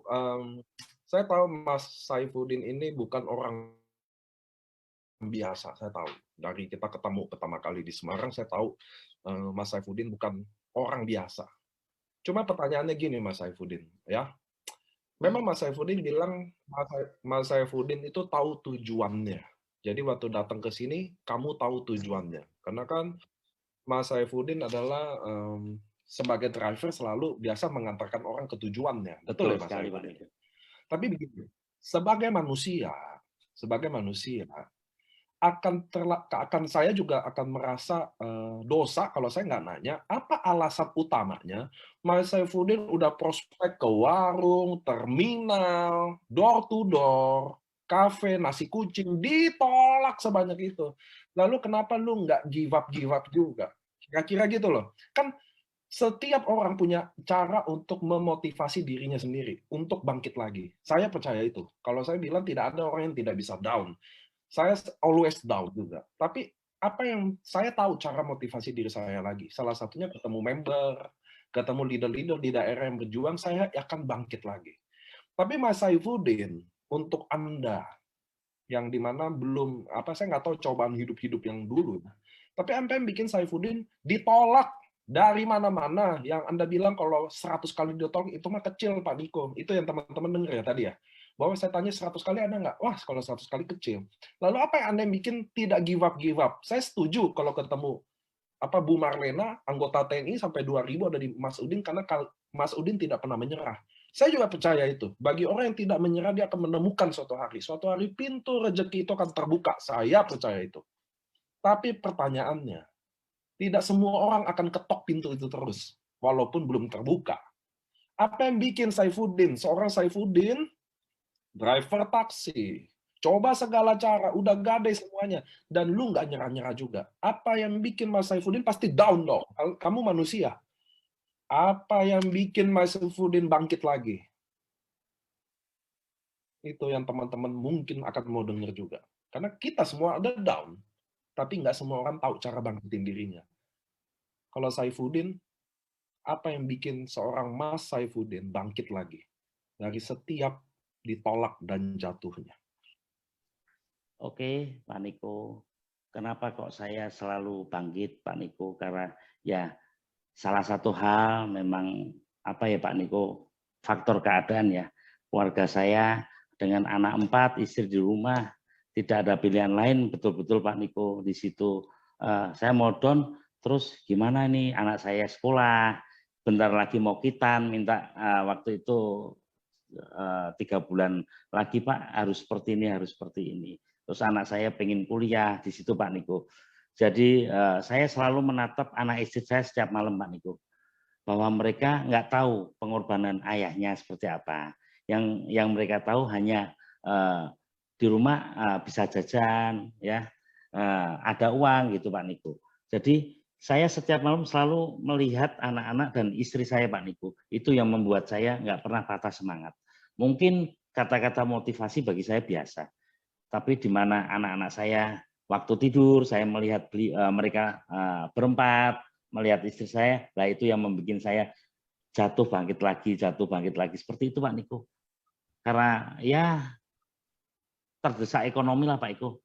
Mas Saifuddin ini bukan orang biasa, saya tahu. Dari kita ketemu pertama kali di Semarang, saya tahu Mas Saifuddin bukan orang biasa. Cuma pertanyaannya gini, Mas Saifuddin, ya. Memang Mas Saifuddin bilang Mas Saifuddin itu tahu tujuannya. Jadi waktu datang ke sini, kamu tahu tujuannya. Karena kan Mas Saifuddin adalah sebagai driver selalu biasa mengantarkan orang ke tujuannya. Betul ya Mas Saifuddin? Tapi begini, sebagai manusia akan saya juga akan merasa dosa kalau saya nggak nanya apa alasan utamanya Mas Saifuddin udah prospek ke warung, terminal, door to door, kafe, nasi kucing, ditolak sebanyak itu. Lalu kenapa lu nggak give up juga? Kira-kira gitu loh. Kan setiap orang punya cara untuk memotivasi dirinya sendiri untuk bangkit lagi. Saya percaya itu. Kalau saya bilang tidak ada orang yang tidak bisa down. Saya always down juga. Tapi apa yang saya tahu cara motivasi diri saya lagi. Salah satunya ketemu member, ketemu leader-leader di daerah yang berjuang, saya akan bangkit lagi. Tapi Mas Saifuddin, untuk Anda yang dimana belum, saya nggak tahu cobaan hidup-hidup yang dulu. Tapi apa yang bikin Saifuddin ditolak dari mana-mana, yang Anda bilang kalau 100 kali ditolak, itu mah kecil Pak Niko. Itu yang teman-teman dengar ya tadi ya. Bahwa saya tanya 100 kali ada nggak? Wah, kalau 100 kali kecil. Lalu apa yang Anda bikin tidak give up? Saya setuju kalau ketemu Bu Marlena, anggota TNI sampai 2000 ada di Mas Udin, karena Mas Udin tidak pernah menyerah. Saya juga percaya itu. Bagi orang yang tidak menyerah, dia akan menemukan suatu hari. Suatu hari pintu rezeki itu akan terbuka. Saya percaya itu. Tapi pertanyaannya, tidak semua orang akan ketok pintu itu terus, walaupun belum terbuka. Apa yang bikin seorang Saifuddin, driver taksi, coba segala cara, udah gadai semuanya, dan lu nggak nyerah-nyerah juga. Apa yang bikin Mas Saifuddin pasti down dong. Kamu manusia. Apa yang bikin Mas Saifuddin bangkit lagi? Itu yang teman-teman mungkin akan mau dengar juga. Karena kita semua ada down, tapi nggak semua orang tahu cara bangkitin dirinya. Kalau Saifuddin, apa yang bikin seorang Mas Saifuddin bangkit lagi dari setiap ditolak dan jatuhnya? Oke, Pak Niko. Kenapa kok saya selalu bangkit, Pak Niko? Karena ya salah satu hal memang Pak Niko, faktor keadaan ya. Keluarga saya dengan anak 4, istri di rumah, tidak ada pilihan lain, betul-betul Pak Niko di situ. Saya mau down, terus gimana nih anak saya sekolah, bentar lagi mau kitan, minta waktu itu 3 bulan lagi Pak harus seperti ini. Terus anak saya pengen kuliah di situ Pak Niko. Jadi saya selalu menatap anak istri saya setiap malam Pak Niko. Bahwa mereka nggak tahu pengorbanan ayahnya seperti apa. Yang mereka tahu hanya di rumah bisa jajan, ya ada uang gitu Pak Niko. Jadi saya setiap malam selalu melihat anak-anak dan istri saya Pak Niko. Itu yang membuat saya nggak pernah patah semangat. Mungkin kata-kata motivasi bagi saya biasa. Tapi di mana anak-anak saya waktu tidur, saya melihat mereka berempat, melihat istri saya, lah itu yang membuat saya jatuh bangkit lagi. Seperti itu Pak Niko. Karena ya terdesak ekonomi lah Pak Iko.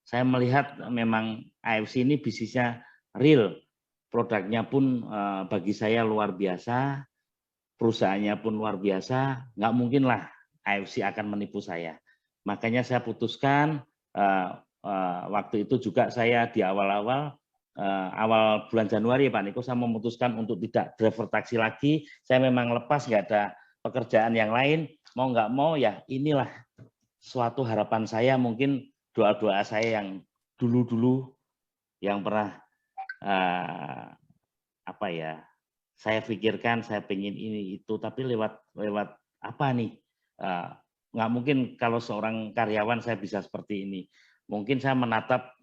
saya melihat memang AFC ini bisnisnya real, produknya pun bagi saya luar biasa, perusahaannya pun luar biasa, nggak mungkin lah AFC akan menipu saya. Makanya saya putuskan waktu itu juga saya di awal bulan Januari Pak Niko, saya memutuskan untuk tidak driver taksi lagi. Saya memang lepas, nggak ada pekerjaan yang lain, mau nggak mau ya inilah suatu harapan saya, mungkin doa-doa saya yang dulu-dulu yang pernah saya pikirkan, saya pengen ini itu, tapi lewat apa nih? Nggak mungkin kalau seorang karyawan saya bisa seperti ini. Mungkin saya menatap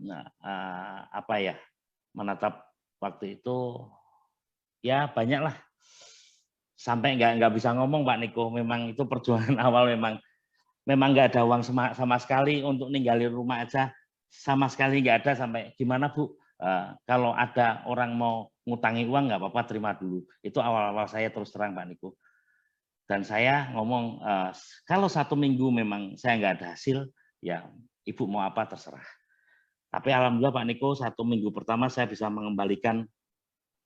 menatap waktu itu ya banyak lah. Sampai nggak bisa ngomong Pak Niko. Memang itu perjuangan awal memang nggak ada uang sama sekali untuk ninggalin rumah aja, sama sekali nggak ada. Sampai gimana Bu? Kalau ada orang mau ngutangi uang nggak apa-apa, terima dulu. Itu awal-awal saya terus terang Pak Niko. Dan saya ngomong kalau 1 minggu memang saya nggak ada hasil, ya Ibu mau apa terserah. Tapi alhamdulillah Pak Niko, 1 minggu pertama saya bisa mengembalikan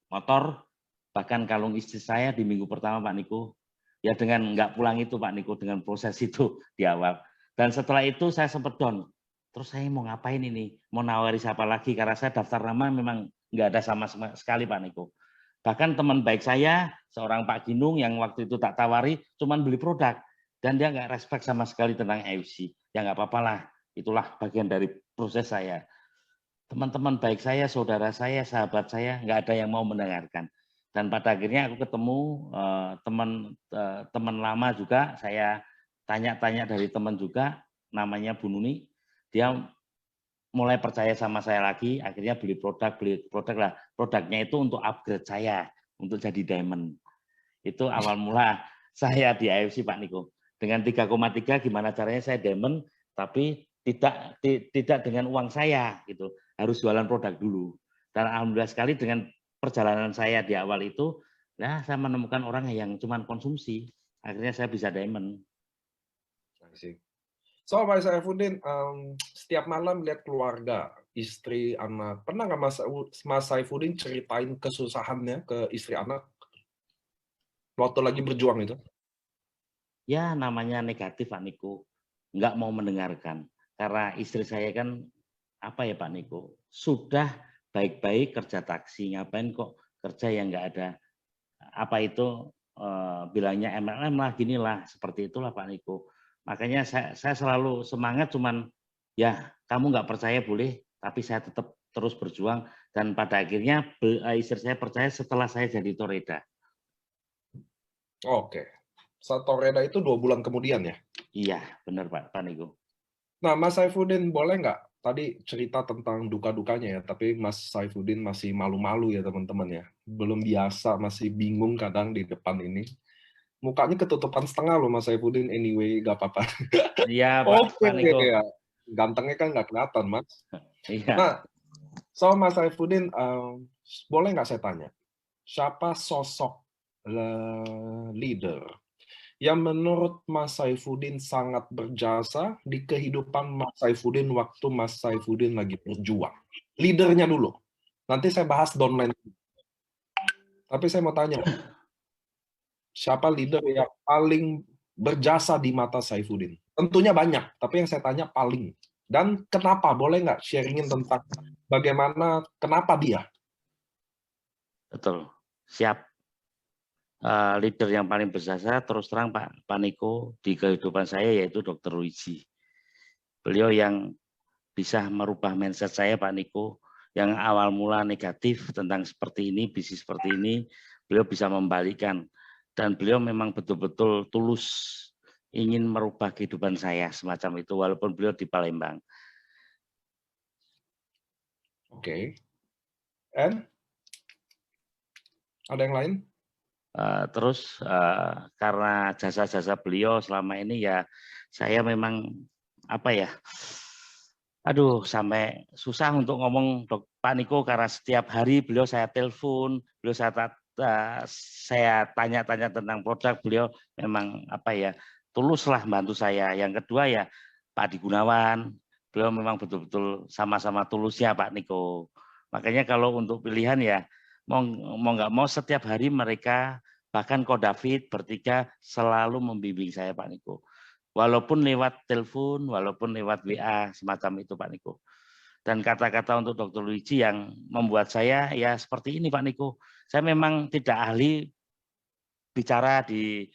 motor, bahkan kalung istri saya di minggu pertama Pak Niko. Ya dengan nggak pulang itu Pak Niko, dengan proses itu di awal. Dan setelah itu saya sempat down. Terus saya mau ngapain ini? Mau nawari siapa lagi? Karena saya daftar nama memang nggak ada sama sekali Pak Niko. Bahkan teman baik saya, seorang Pak Ginung yang waktu itu tak tawari, cuman beli produk. Dan dia nggak respect sama sekali tentang AFC. Ya nggak apa-apa lah, itulah bagian dari proses saya. Teman-teman baik saya, saudara saya, sahabat saya, nggak ada yang mau mendengarkan. Dan pada akhirnya aku ketemu teman lama juga, saya tanya-tanya dari teman juga, namanya Bu Nuni, dia mulai percaya sama saya lagi, akhirnya beli produk lah. Produknya itu untuk upgrade saya, untuk jadi diamond. Itu awal mula saya di AFC Pak Niko. Dengan 3,3 gimana caranya saya diamond, tapi tidak dengan uang saya gitu. Harus jualan produk dulu. Dan alhamdulillah sekali dengan perjalanan saya di awal itu, nah saya menemukan orang yang cuma konsumsi. Akhirnya saya bisa diamond. So, Mas Saifuddin, setiap malam lihat keluarga, istri, anak. Pernah nggak Mas Saifuddin ceritain kesusahannya ke istri anak waktu lagi berjuang itu? Ya namanya negatif Pak Niko, nggak mau mendengarkan. Karena istri saya kan apa ya Pak Niko, sudah baik-baik kerja taksi, ngapain kok kerja yang nggak ada apa itu bilangnya MLM lah, gini lah, seperti itulah Pak Niko. Makanya saya selalu semangat, cuman ya kamu nggak percaya boleh, tapi saya tetap terus berjuang. Dan pada akhirnya istri saya percaya setelah saya jadi Toreda. Oke, Toreda itu 2 bulan kemudian ya? Iya, benar Pak Niko. Nah, Mas Saifuddin boleh nggak tadi cerita tentang duka-dukanya ya, tapi Mas Saifuddin masih malu-malu ya teman-teman ya. Belum biasa, masih bingung kadang di depan ini. Mukanya ketutupan setengah loh Mas Saifuddin, anyway, nggak apa-apa. Iya Pak Niko. Ya. Gantengnya kan nggak kelihatan, Mas. Iya. Nah, so Mas Saifuddin, boleh nggak saya tanya, siapa sosok leader yang menurut Mas Saifuddin sangat berjasa di kehidupan Mas Saifuddin waktu Mas Saifuddin lagi berjuang? Leadernya dulu. Nanti saya bahas downline. Tapi saya mau tanya, siapa leader yang paling berjasa di mata Saifuddin? Tentunya banyak, tapi yang saya tanya paling. Dan kenapa? Boleh nggak sharingin tentang bagaimana, kenapa dia? Betul, siap. Leader yang paling berjasa terus terang Pak Niko di kehidupan saya yaitu Dr. Luigi. Beliau yang bisa merubah mindset saya Pak Niko, yang awal mula negatif tentang seperti ini, bisnis seperti ini, beliau bisa membalikan. Dan beliau memang betul-betul tulus ingin merubah kehidupan saya semacam itu, walaupun beliau di Palembang. Oke. And ada yang lain? Terus karena jasa-jasa beliau selama ini ya saya memang apa ya, aduh sampai susah untuk ngomong Pak Niko, karena setiap hari beliau saya telepon, beliau saya tanya-tanya tentang produk, beliau memang apa ya, tuluslah bantu saya. Yang kedua ya Pak Adi Gunawan, beliau memang betul-betul sama-sama tulusnya Pak Niko. Makanya kalau untuk pilihan ya mau nggak mau setiap hari mereka bahkan Ko David bertiga selalu membimbing saya Pak Niko. Walaupun lewat telepon, walaupun lewat WA semacam itu Pak Niko. Dan kata-kata untuk Dr. Luigi yang membuat saya ya seperti ini Pak Niko. Saya memang tidak ahli bicara di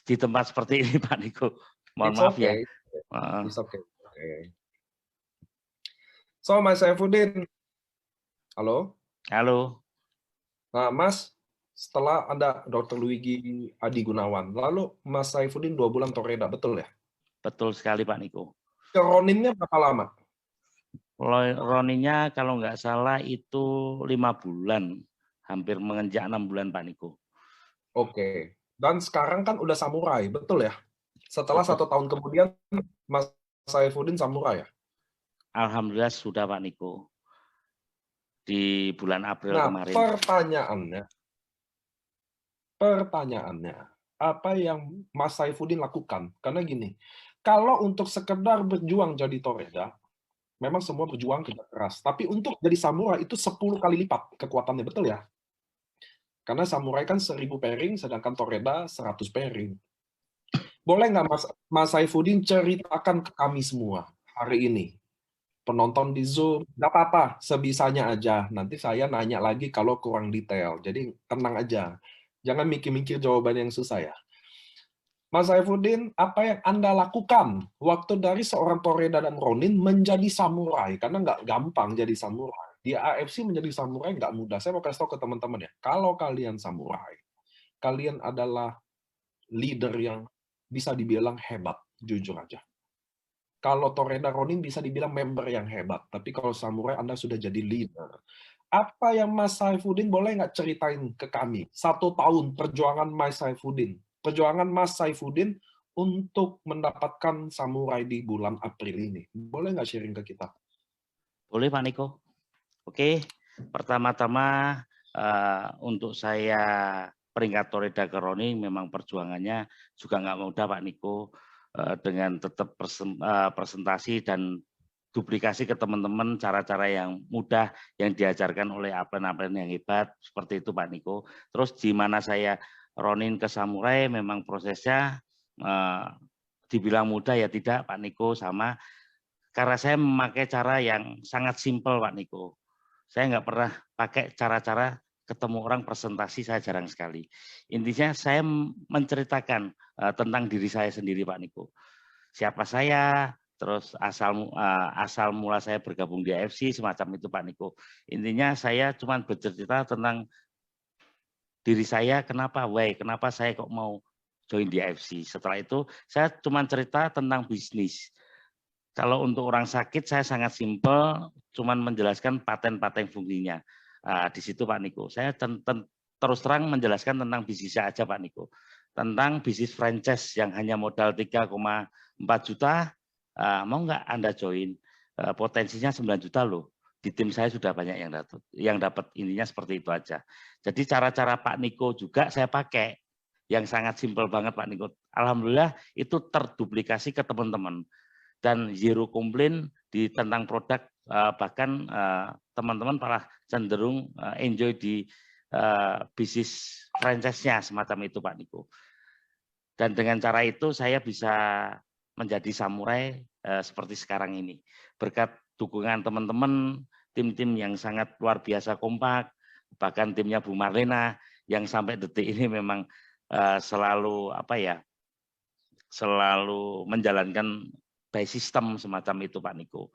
tempat seperti ini Pak Niko. Mohon It's maaf ya. okay. It's okay. Okay. So, Mas Saifuddin, halo. Halo. Nah, Mas, setelah Anda Dr. Luigi Adi Gunawan, lalu Mas Saifuddin 2 bulan Toreda, betul ya? Betul sekali Pak Niko. Roninnya berapa lama? Roninya kalau nggak salah itu 5 bulan, hampir menginjak 6 bulan Pak Niko. Oke. Dan sekarang kan udah samurai, betul ya? Setelah Betul. 1 tahun kemudian, Mas Saifuddin samurai ya? Alhamdulillah sudah Pak Niko. Di bulan April kemarin. Pertanyaannya, apa yang Mas Saifuddin lakukan? Karena gini, kalau untuk sekedar berjuang jadi Toreda, memang semua berjuang kerja keras. Tapi untuk jadi samurai itu 10 kali lipat kekuatannya, betul ya? Karena samurai kan 1000 pairing, sedangkan Toreda 100 pairing. Boleh nggak Mas Saifuddin ceritakan ke kami semua hari ini? Penonton di Zoom, nggak apa-apa, sebisanya aja. Nanti saya nanya lagi kalau kurang detail. Jadi tenang aja. Jangan mikir-mikir jawaban yang susah ya. Mas Saifuddin, apa yang Anda lakukan waktu dari seorang Toreda dan Ronin menjadi samurai? Karena nggak gampang jadi samurai. Di AFC menjadi samurai nggak mudah. Saya mau kasih tahu ke teman-teman ya. Kalau kalian samurai, kalian adalah leader yang bisa dibilang hebat, jujur aja. Kalau Toreda Ronin bisa dibilang member yang hebat. Tapi kalau samurai Anda sudah jadi leader. Apa yang Mas Saifuddin boleh nggak ceritain ke kami? 1 tahun perjuangan Mas Saifuddin. Perjuangan Mas Saifuddin untuk mendapatkan samurai di bulan April ini. Boleh nggak sharing ke kita? Boleh Pak Niko. Oke, pertama-tama untuk saya peringkat Toreda ke Roni memang perjuangannya juga nggak mudah Pak Niko, dengan tetap presentasi dan duplikasi ke teman-teman cara-cara yang mudah yang diajarkan oleh atlet-atlet yang hebat seperti itu Pak Niko. Terus di mana saya Ronin ke samurai memang prosesnya dibilang mudah ya tidak Pak Niko, sama karena saya memakai cara yang sangat simpel Pak Niko. Saya nggak pernah pakai cara-cara ketemu orang presentasi, saya jarang sekali. Intinya saya menceritakan tentang diri saya sendiri Pak Niko. Siapa saya, terus asal mula saya bergabung di AFC semacam itu Pak Niko. Intinya saya cuma bercerita tentang diri saya, kenapa saya kok mau join di AFC. Setelah itu saya cuma cerita tentang bisnis. Kalau untuk orang sakit saya sangat simpel, cuma menjelaskan paten-paten fungsinya. Di situ Pak Niko. Saya terus terang menjelaskan tentang bisnisnya aja Pak Niko. Tentang bisnis franchise yang hanya modal 3,4 juta, mau nggak Anda join? Potensinya 9 juta loh. Di tim saya sudah banyak yang dapat, intinya seperti itu aja. Jadi cara-cara Pak Niko juga saya pakai yang sangat simpel banget Pak Niko. Alhamdulillah itu terduplikasi ke teman-teman. Dan zero komplain tentang produk, bahkan teman-teman malah cenderung enjoy di bisnis franchise-nya semacam itu Pak Niko. Dan dengan cara itu saya bisa menjadi samurai seperti sekarang ini. Berkat dukungan teman-teman, tim-tim yang sangat luar biasa kompak, bahkan timnya Bu Marlena yang sampai detik ini memang selalu selalu menjalankan by system semacam itu Pak Niko.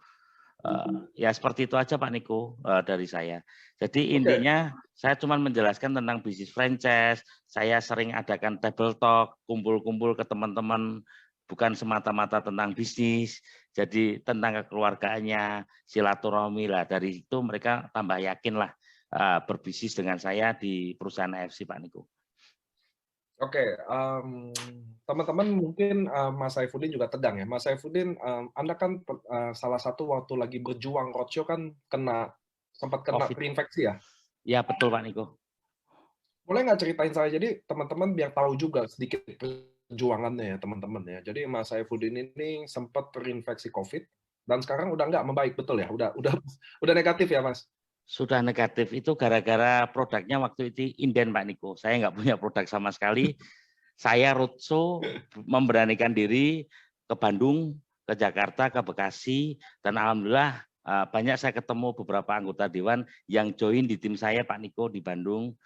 Ya seperti itu aja Pak Niko dari saya. Jadi intinya saya cuma menjelaskan tentang bisnis franchise, saya sering adakan table talk, kumpul-kumpul ke teman-teman, bukan semata-mata tentang bisnis, jadi tentang kekeluargaannya, silaturahmi lah. Dari itu mereka tambah yakin lah berbisnis dengan saya di perusahaan AFC Pak Niko. Oke, teman-teman mungkin Mas Saifuddin juga tegang ya. Mas Saifuddin, Anda kan salah satu waktu lagi berjuang roadshow kan sempat kena terinfeksi ya? Ya betul Pak Niko. Boleh nggak ceritain saya, jadi teman-teman biar tahu juga sedikit perjuangannya ya teman-teman ya. Jadi Mas Saifuddin ini sempat terinfeksi COVID dan sekarang udah nggak membaik, betul ya? Udah negatif ya Mas? Sudah negatif itu gara-gara produknya waktu itu inden Pak Niko. Saya nggak punya produk sama sekali. Saya roadshow memberanikan diri ke Bandung, ke Jakarta, ke Bekasi, dan alhamdulillah banyak saya ketemu beberapa anggota dewan yang join di tim saya Pak Niko di Bandung.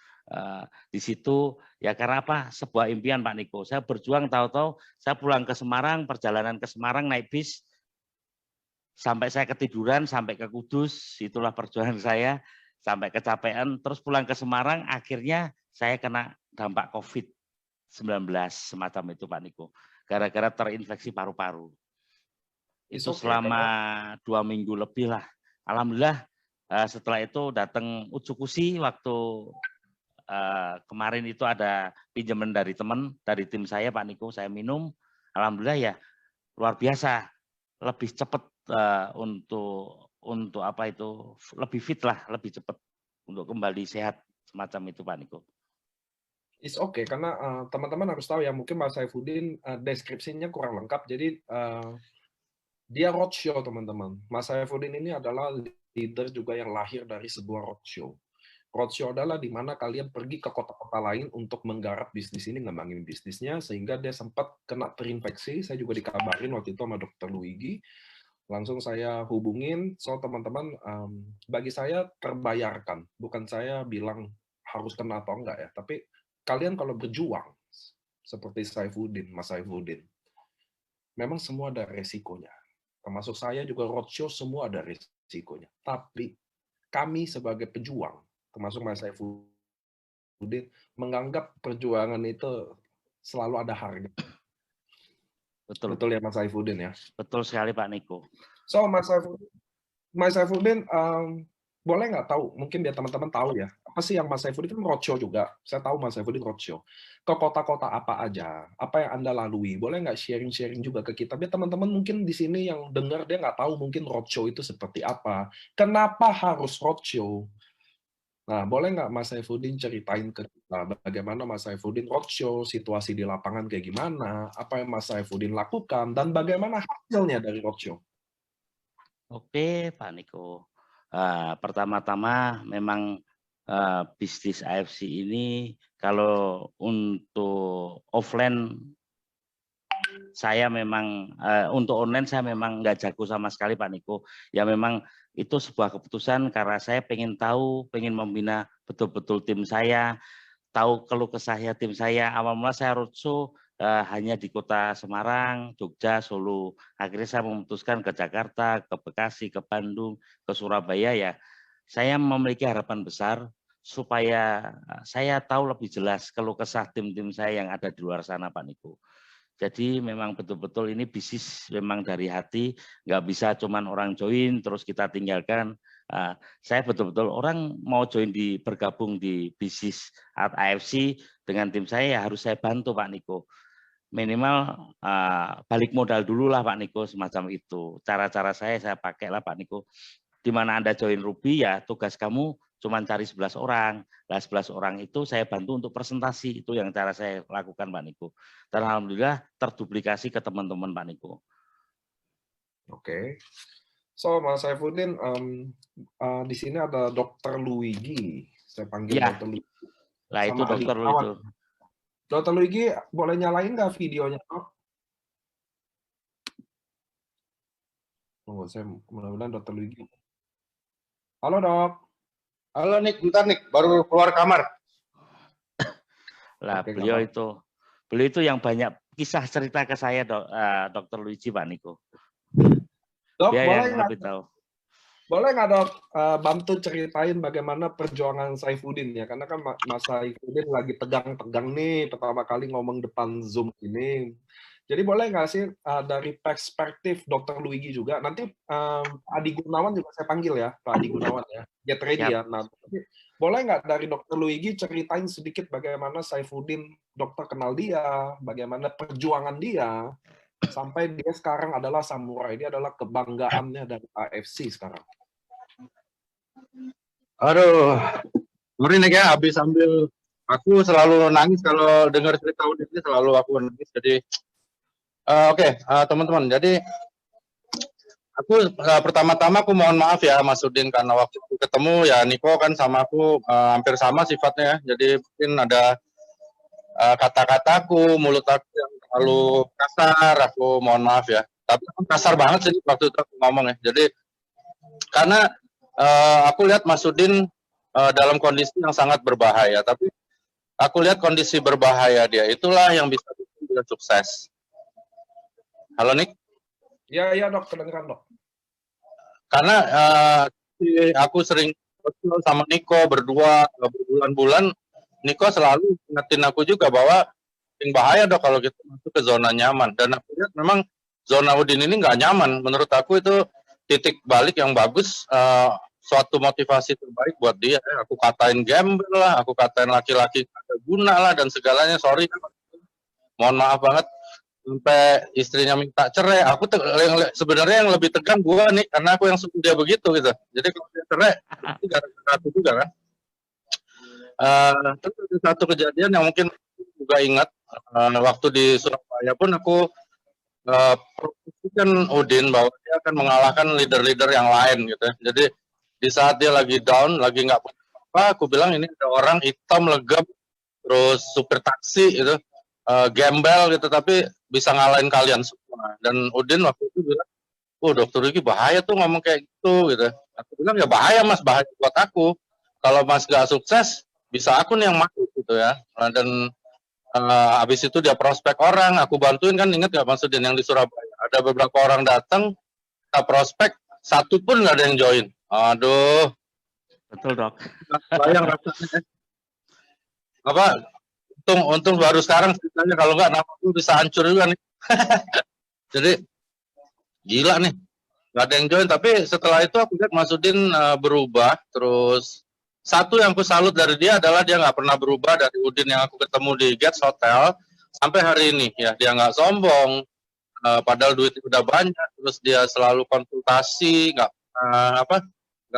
Di situ ya karena apa? Sebuah impian Pak Niko. Saya berjuang tahu-tahu saya pulang ke Semarang, perjalanan ke Semarang naik bis sampai saya ketiduran, sampai ke Kudus, itulah perjuangan saya, sampai kecapean, terus pulang ke Semarang, akhirnya saya kena dampak COVID-19 semacam itu Pak Niko, gara-gara terinfeksi paru-paru. Itu selama 2 minggu lebih lah. Alhamdulillah setelah itu datang Utsukushi waktu kemarin itu ada pinjaman dari teman, dari tim saya Pak Niko, saya minum, alhamdulillah ya luar biasa, lebih cepat untuk apa itu lebih fit lah, lebih cepat untuk kembali sehat semacam itu Pak Niko. It's okay karena teman-teman harus tahu ya, mungkin Mas Saifuddin deskripsinya kurang lengkap. Jadi dia roadshow teman-teman. Mas Saifuddin ini adalah leader juga yang lahir dari sebuah roadshow. Roadshow adalah di mana kalian pergi ke kota-kota lain untuk menggarap bisnis ini, ngembangin bisnisnya, sehingga dia sempat kena terinfeksi. Saya juga dikabarin waktu itu sama Dr. Luigi. Langsung saya hubungin, so teman-teman, bagi saya terbayarkan. Bukan saya bilang harus kena atau enggak ya, tapi kalian kalau berjuang, seperti Saifuddin, Mas Saifuddin, memang semua ada resikonya. Termasuk saya juga roadshow, semua ada resikonya. Tapi kami sebagai pejuang, termasuk Mas Saifuddin, menganggap perjuangan itu selalu ada harga. Betul ya Mas Saifuddin ya? Betul sekali Pak Niko. So Mas Saifuddin, boleh nggak tahu, mungkin biar teman-teman tahu ya, apa sih yang Mas Saifuddin kan roadshow juga, saya tahu Mas Saifuddin roadshow, ke kota-kota apa aja, apa yang Anda lalui, boleh nggak sharing-sharing juga ke kita, biar teman-teman mungkin di sini yang dengar dia nggak tahu mungkin roadshow itu seperti apa, kenapa harus roadshow. Nah, boleh nggak Mas Saifuddin ceritain ke kita bagaimana Mas Saifuddin roadshow, situasi di lapangan kayak gimana, apa yang Mas Saifuddin lakukan, dan bagaimana hasilnya dari roadshow? Oke Pak Niko. Pertama-tama memang bisnis AFC ini kalau untuk offline saya memang untuk online saya memang nggak jago sama sekali Pak Niko. Ya memang itu sebuah keputusan karena saya pengen tahu, pengen membina betul-betul tim saya, tahu keluh kesahnya tim saya. Awal mula saya roadshow hanya di kota Semarang, Jogja, Solo. Akhirnya saya memutuskan ke Jakarta, ke Bekasi, ke Bandung, ke Surabaya ya. Saya memiliki harapan besar supaya saya tahu lebih jelas keluh kesah tim-tim saya yang ada di luar sana Pak Niko. Jadi memang betul-betul ini bisnis memang dari hati, nggak bisa cuman orang join terus kita tinggalkan. Saya betul-betul orang mau join bergabung di bisnis AFC dengan tim saya ya harus saya bantu Pak Niko. Minimal balik modal dulu lah Pak Niko semacam itu. Cara-cara saya pakai lah Pak Niko. Di mana Anda join Ruby ya tugas kamu cuma cari 11 orang. Nah 11 orang itu saya bantu untuk presentasi. Itu yang cara saya lakukan Pak Niko. Dan alhamdulillah terduplikasi ke teman-teman Pak Niko. Oke. So Mas Saifuddin, di sini ada Dr. Luigi. Saya panggil ya. Dr. Luigi. Lah itu Dr. Luigi. Dr. Luigi, boleh nyalain nggak videonya? Tunggu, saya mudah-mudahan Dr. Luigi. Halo dok. Halo Nick, bentar Nick, baru keluar kamar. Lah oke, beliau itu yang banyak kisah cerita ke saya Dr. Luigi Pak Niko. Dok, dia boleh yang lebih tahu. Boleh nggak dok bantu ceritain bagaimana perjuangan Saifuddin ya, karena kan Mas Saifuddin lagi tegang-tegang nih pertama kali ngomong depan Zoom ini. Jadi boleh nggak sih dari perspektif Dr. Luigi juga, nanti Adi Gunawan juga saya panggil ya, Pak Adi Gunawan ya, get ready ya. Nah, boleh nggak dari Dr. Luigi ceritain sedikit bagaimana Saifuddin, dokter kenal dia, bagaimana perjuangan dia, sampai dia sekarang adalah samurai, dia adalah kebanggaannya dari AFC sekarang. Aduh, sorry Nick ya, habis ambil Aku selalu nangis kalau dengar cerita Udin ini, selalu aku nangis. Jadi oke, teman-teman. Jadi aku pertama-tama aku mohon maaf ya Mas Udin, karena waktu itu ketemu ya Niko kan sama aku hampir sama sifatnya ya. Jadi mungkin ada kata-kataku, mulut aku yang terlalu kasar, aku mohon maaf ya. Tapi aku kasar banget sih waktu itu aku ngomong ya. Jadi karena aku lihat Mas Udin dalam kondisi yang sangat berbahaya, tapi aku lihat kondisi berbahaya dia itulah yang bisa bikin dia sukses. Halo Nick? Ya, ya dok, kedengeran dok. Karena aku sering sama Niko berdua berbulan-bulan, Niko selalu ingetin aku juga bahwa yang bahaya dok kalau kita masuk ke zona nyaman. Dan aku lihat memang zona Udin ini nggak nyaman. Menurut aku itu titik balik yang bagus, suatu motivasi terbaik buat dia. Aku katain gembel lah, aku katain laki-laki ada guna lah dan segalanya. Sorry, mohon maaf banget. Sampai istrinya minta cerai. Aku sebenarnya yang lebih tegang gua nih, karena aku yang suruh dia begitu gitu. Jadi kalau dia cerai, itu gara-gara aku juga kan. Terus ada satu kejadian yang mungkin juga ingat, waktu di Surabaya pun aku promosikan Udin bahwa dia akan mengalahkan leader-leader yang lain gitu ya. Jadi di saat dia lagi down, lagi nggak punya apa, aku bilang ini ada orang hitam legam, terus supir taksi gitu, gembel gitu, tapi bisa ngalahin kalian semua. Dan Udin waktu itu bilang, Dokter Riki bahaya tuh ngomong kayak gitu gitu. Aku bilang ya bahaya Mas, bahaya buat aku. Kalau Mas gak sukses, bisa aku nih yang mati gitu ya. Dan habis itu dia prospek orang, aku bantuin kan, inget gak Mas Udin yang di Surabaya? Ada beberapa orang datang, kita prospek, satu pun nggak ada yang join. Aduh. Betul dok. Bayang rasanya. Apa? Untung baru sekarang ceritanya, kalau nggak nama aku bisa hancur juga nih. Jadi gila nih, nggak ada yang join. Tapi setelah itu aku lihat Mas Udin berubah. Terus satu yang aku salut dari dia adalah dia nggak pernah berubah dari Udin yang aku ketemu di Gates Hotel sampai hari ini ya. Dia nggak sombong, padahal duitnya udah banyak. Terus dia selalu konsultasi, nggak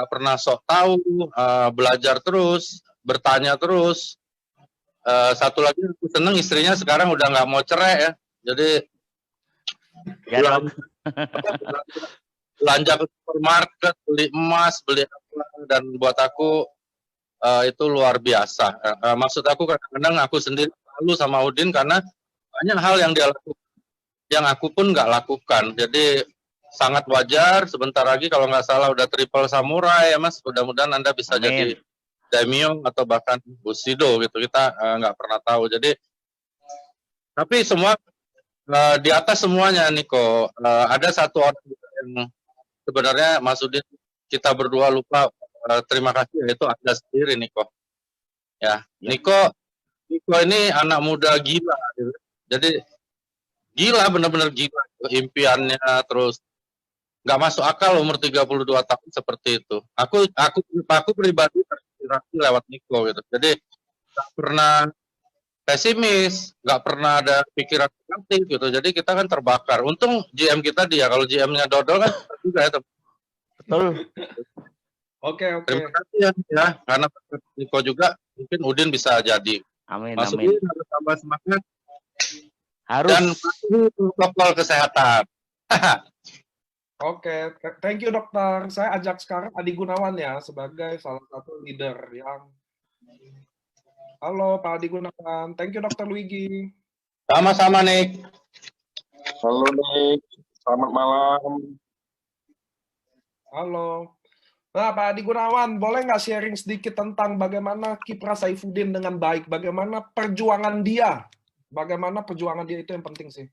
pernah sok tahu, belajar terus, bertanya terus. Satu lagi aku seneng istrinya sekarang udah nggak mau cerai ya. Jadi Ya, belanja ke supermarket, beli emas, beli apa, dan buat aku itu luar biasa. Maksud aku kadang-kadang aku sendiri malu sama Udin karena banyak hal yang dia lakukan yang aku pun nggak lakukan. Jadi sangat wajar. Sebentar lagi kalau nggak salah udah triple samurai ya Mas. Mudah-mudahan Anda bisa jadi daimyo atau bahkan Bushido gitu. Kita nggak pernah tahu. Jadi tapi semua di atas semuanya Niko, ada satu orang yang sebenarnya Mas Udin kita berdua lupa terima kasih, yaitu Anda sendiri Niko. Ya, Niko ini anak muda gila gitu. Jadi gila, benar-benar gila impiannya, terus nggak masuk akal umur 32 tahun seperti itu. Aku pribadi terinspirasi lewat Niko gitu. Jadi nggak pernah pesimis, nggak pernah ada pikiran negatif gitu. Jadi kita kan terbakar. Untung GM kita dia, kalau GM-nya dodol kan juga ya. betul. Oke. Terima kasih ya, karena Niko juga mungkin Udin bisa jadi. Amin, Mas amin. Udin harus tambah semangat. Harus. Dan patuhi protokol kesehatan. Oke, thank you dokter. Saya ajak sekarang Adi Gunawan ya sebagai salah satu leader yang. Halo Pak Adi Gunawan, thank you dokter Luigi. Sama-sama Nick. Halo Nick, selamat malam. Halo. Nah Pak Adi Gunawan, boleh nggak sharing sedikit tentang bagaimana kiprah Saifuddin dengan baik, bagaimana perjuangan dia, itu yang penting sih.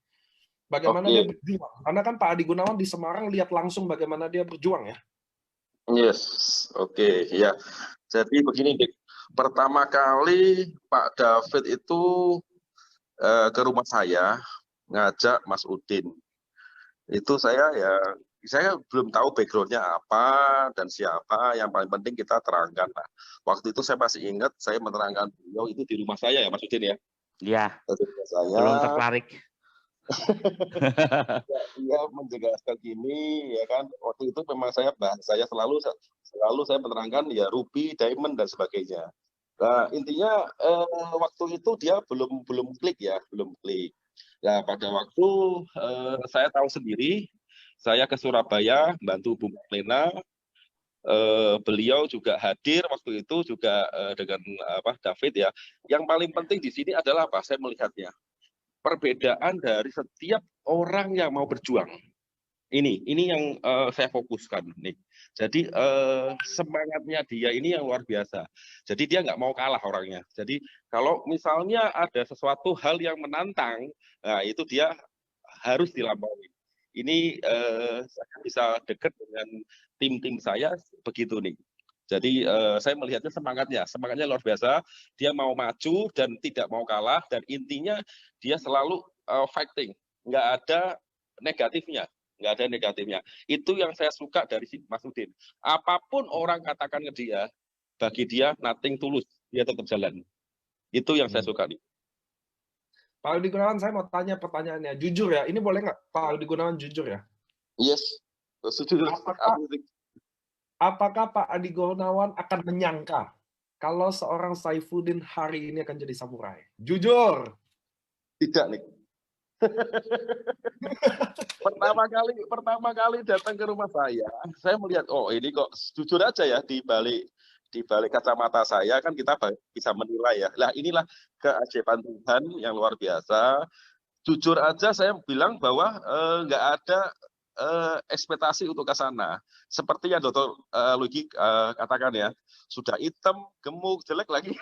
Bagaimana dia berjuang. Karena kan Pak Adi Gunawan di Semarang lihat langsung bagaimana dia berjuang ya. Yes, oke, ya. Jadi begini, Dik. Pertama kali Pak David itu ke rumah saya ngajak Mas Udin. Itu saya belum tahu backgroundnya apa dan siapa. Yang paling penting kita terangkan. Nah, waktu itu saya masih ingat saya menerangkan beliau itu di rumah saya ya Mas Udin ya. Iya. Belum tertarik. Dia menjelaskan gini ya kan, waktu itu memang saya selalu saya menerangkan ya ruby, diamond dan sebagainya. Nah, intinya waktu itu dia belum klik ya, belum klik. Nah, pada waktu saya tahu sendiri, saya ke Surabaya bantu Bu Marlena, beliau juga hadir waktu itu juga dengan David ya. Yang paling penting di sini adalah apa? Saya melihatnya perbedaan dari setiap orang yang mau berjuang. Ini yang saya fokuskan nih. Jadi semangatnya dia ini yang luar biasa. Jadi dia nggak mau kalah orangnya. Jadi kalau misalnya ada sesuatu hal yang menantang, nah itu dia harus dilampaui. Ini saya bisa dekat dengan tim-tim saya begitu nih. Jadi saya melihatnya semangatnya luar biasa. Dia mau maju dan tidak mau kalah, dan intinya dia selalu fighting, nggak ada negatifnya. Nggak ada negatifnya. Itu yang saya suka dari Mas Udin. Apapun orang katakan ke dia, bagi dia nothing tulus, dia tetap jalan. Itu yang saya suka nih. Pak Adi Gunawan, saya mau tanya pertanyaannya. Jujur ya, ini boleh nggak Pak Adi Gunawan jujur ya? Yes, setuju. Apakah Pak Adi Gunawan akan menyangka kalau seorang Saifuddin hari ini akan jadi samurai? Jujur. Tidak, nih. pertama kali datang ke rumah saya melihat, oh ini kok jujur aja ya, di balik kacamata saya kan kita bisa menilai ya. Lah inilah keajaiban Tuhan yang luar biasa. Jujur aja saya bilang bahwa nggak ada ekspektasi untuk ke sana. Seperti yang Dr. Luigi katakan ya, sudah hitam, gemuk, jelek lagi.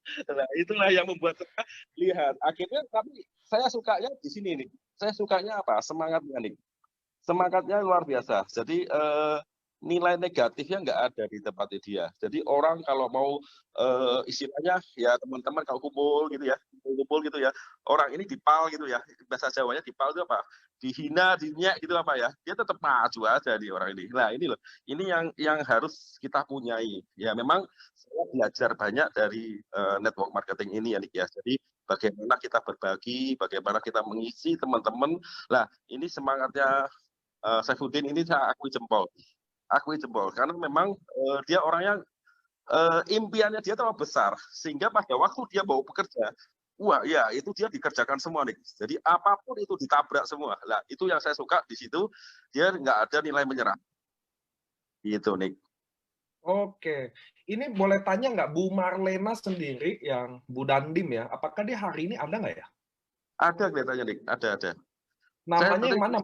Nah, itulah yang membuat saya lihat. Akhirnya tapi saya sukanya di sini nih. Saya sukanya apa? Semangatnya nih. Semangatnya luar biasa. Jadi nilai negatifnya nggak ada di tempatnya dia. Jadi orang kalau mau istilahnya ya teman-teman kalau kumpul gitu ya, orang ini dipal gitu ya, bahasa Jawanya dipal itu apa? Dihina, dinyak gitu apa ya? Dia tetap maju aja di orang ini. Nah ini loh, ini yang harus kita punyai. Ya memang saya belajar banyak dari network marketing ini ya Nik ya. Jadi bagaimana kita berbagi, bagaimana kita mengisi teman-teman. Lah ini semangatnya Saifuddin ini saya akui jempol karena memang dia orangnya impiannya dia terlalu besar sehingga pada waktu dia mau bekerja, wah ya itu dia dikerjakan semua nih. Jadi apapun itu ditabrak semua. Lah itu yang saya suka di situ, dia nggak ada nilai menyerah. Gitu nih. Oke, ini boleh tanya nggak Bu Marlena sendiri yang Bu Dandim ya, apakah dia hari ini ada nggak ya? Ada kelihatannya nih, ada. Namanya yang mana?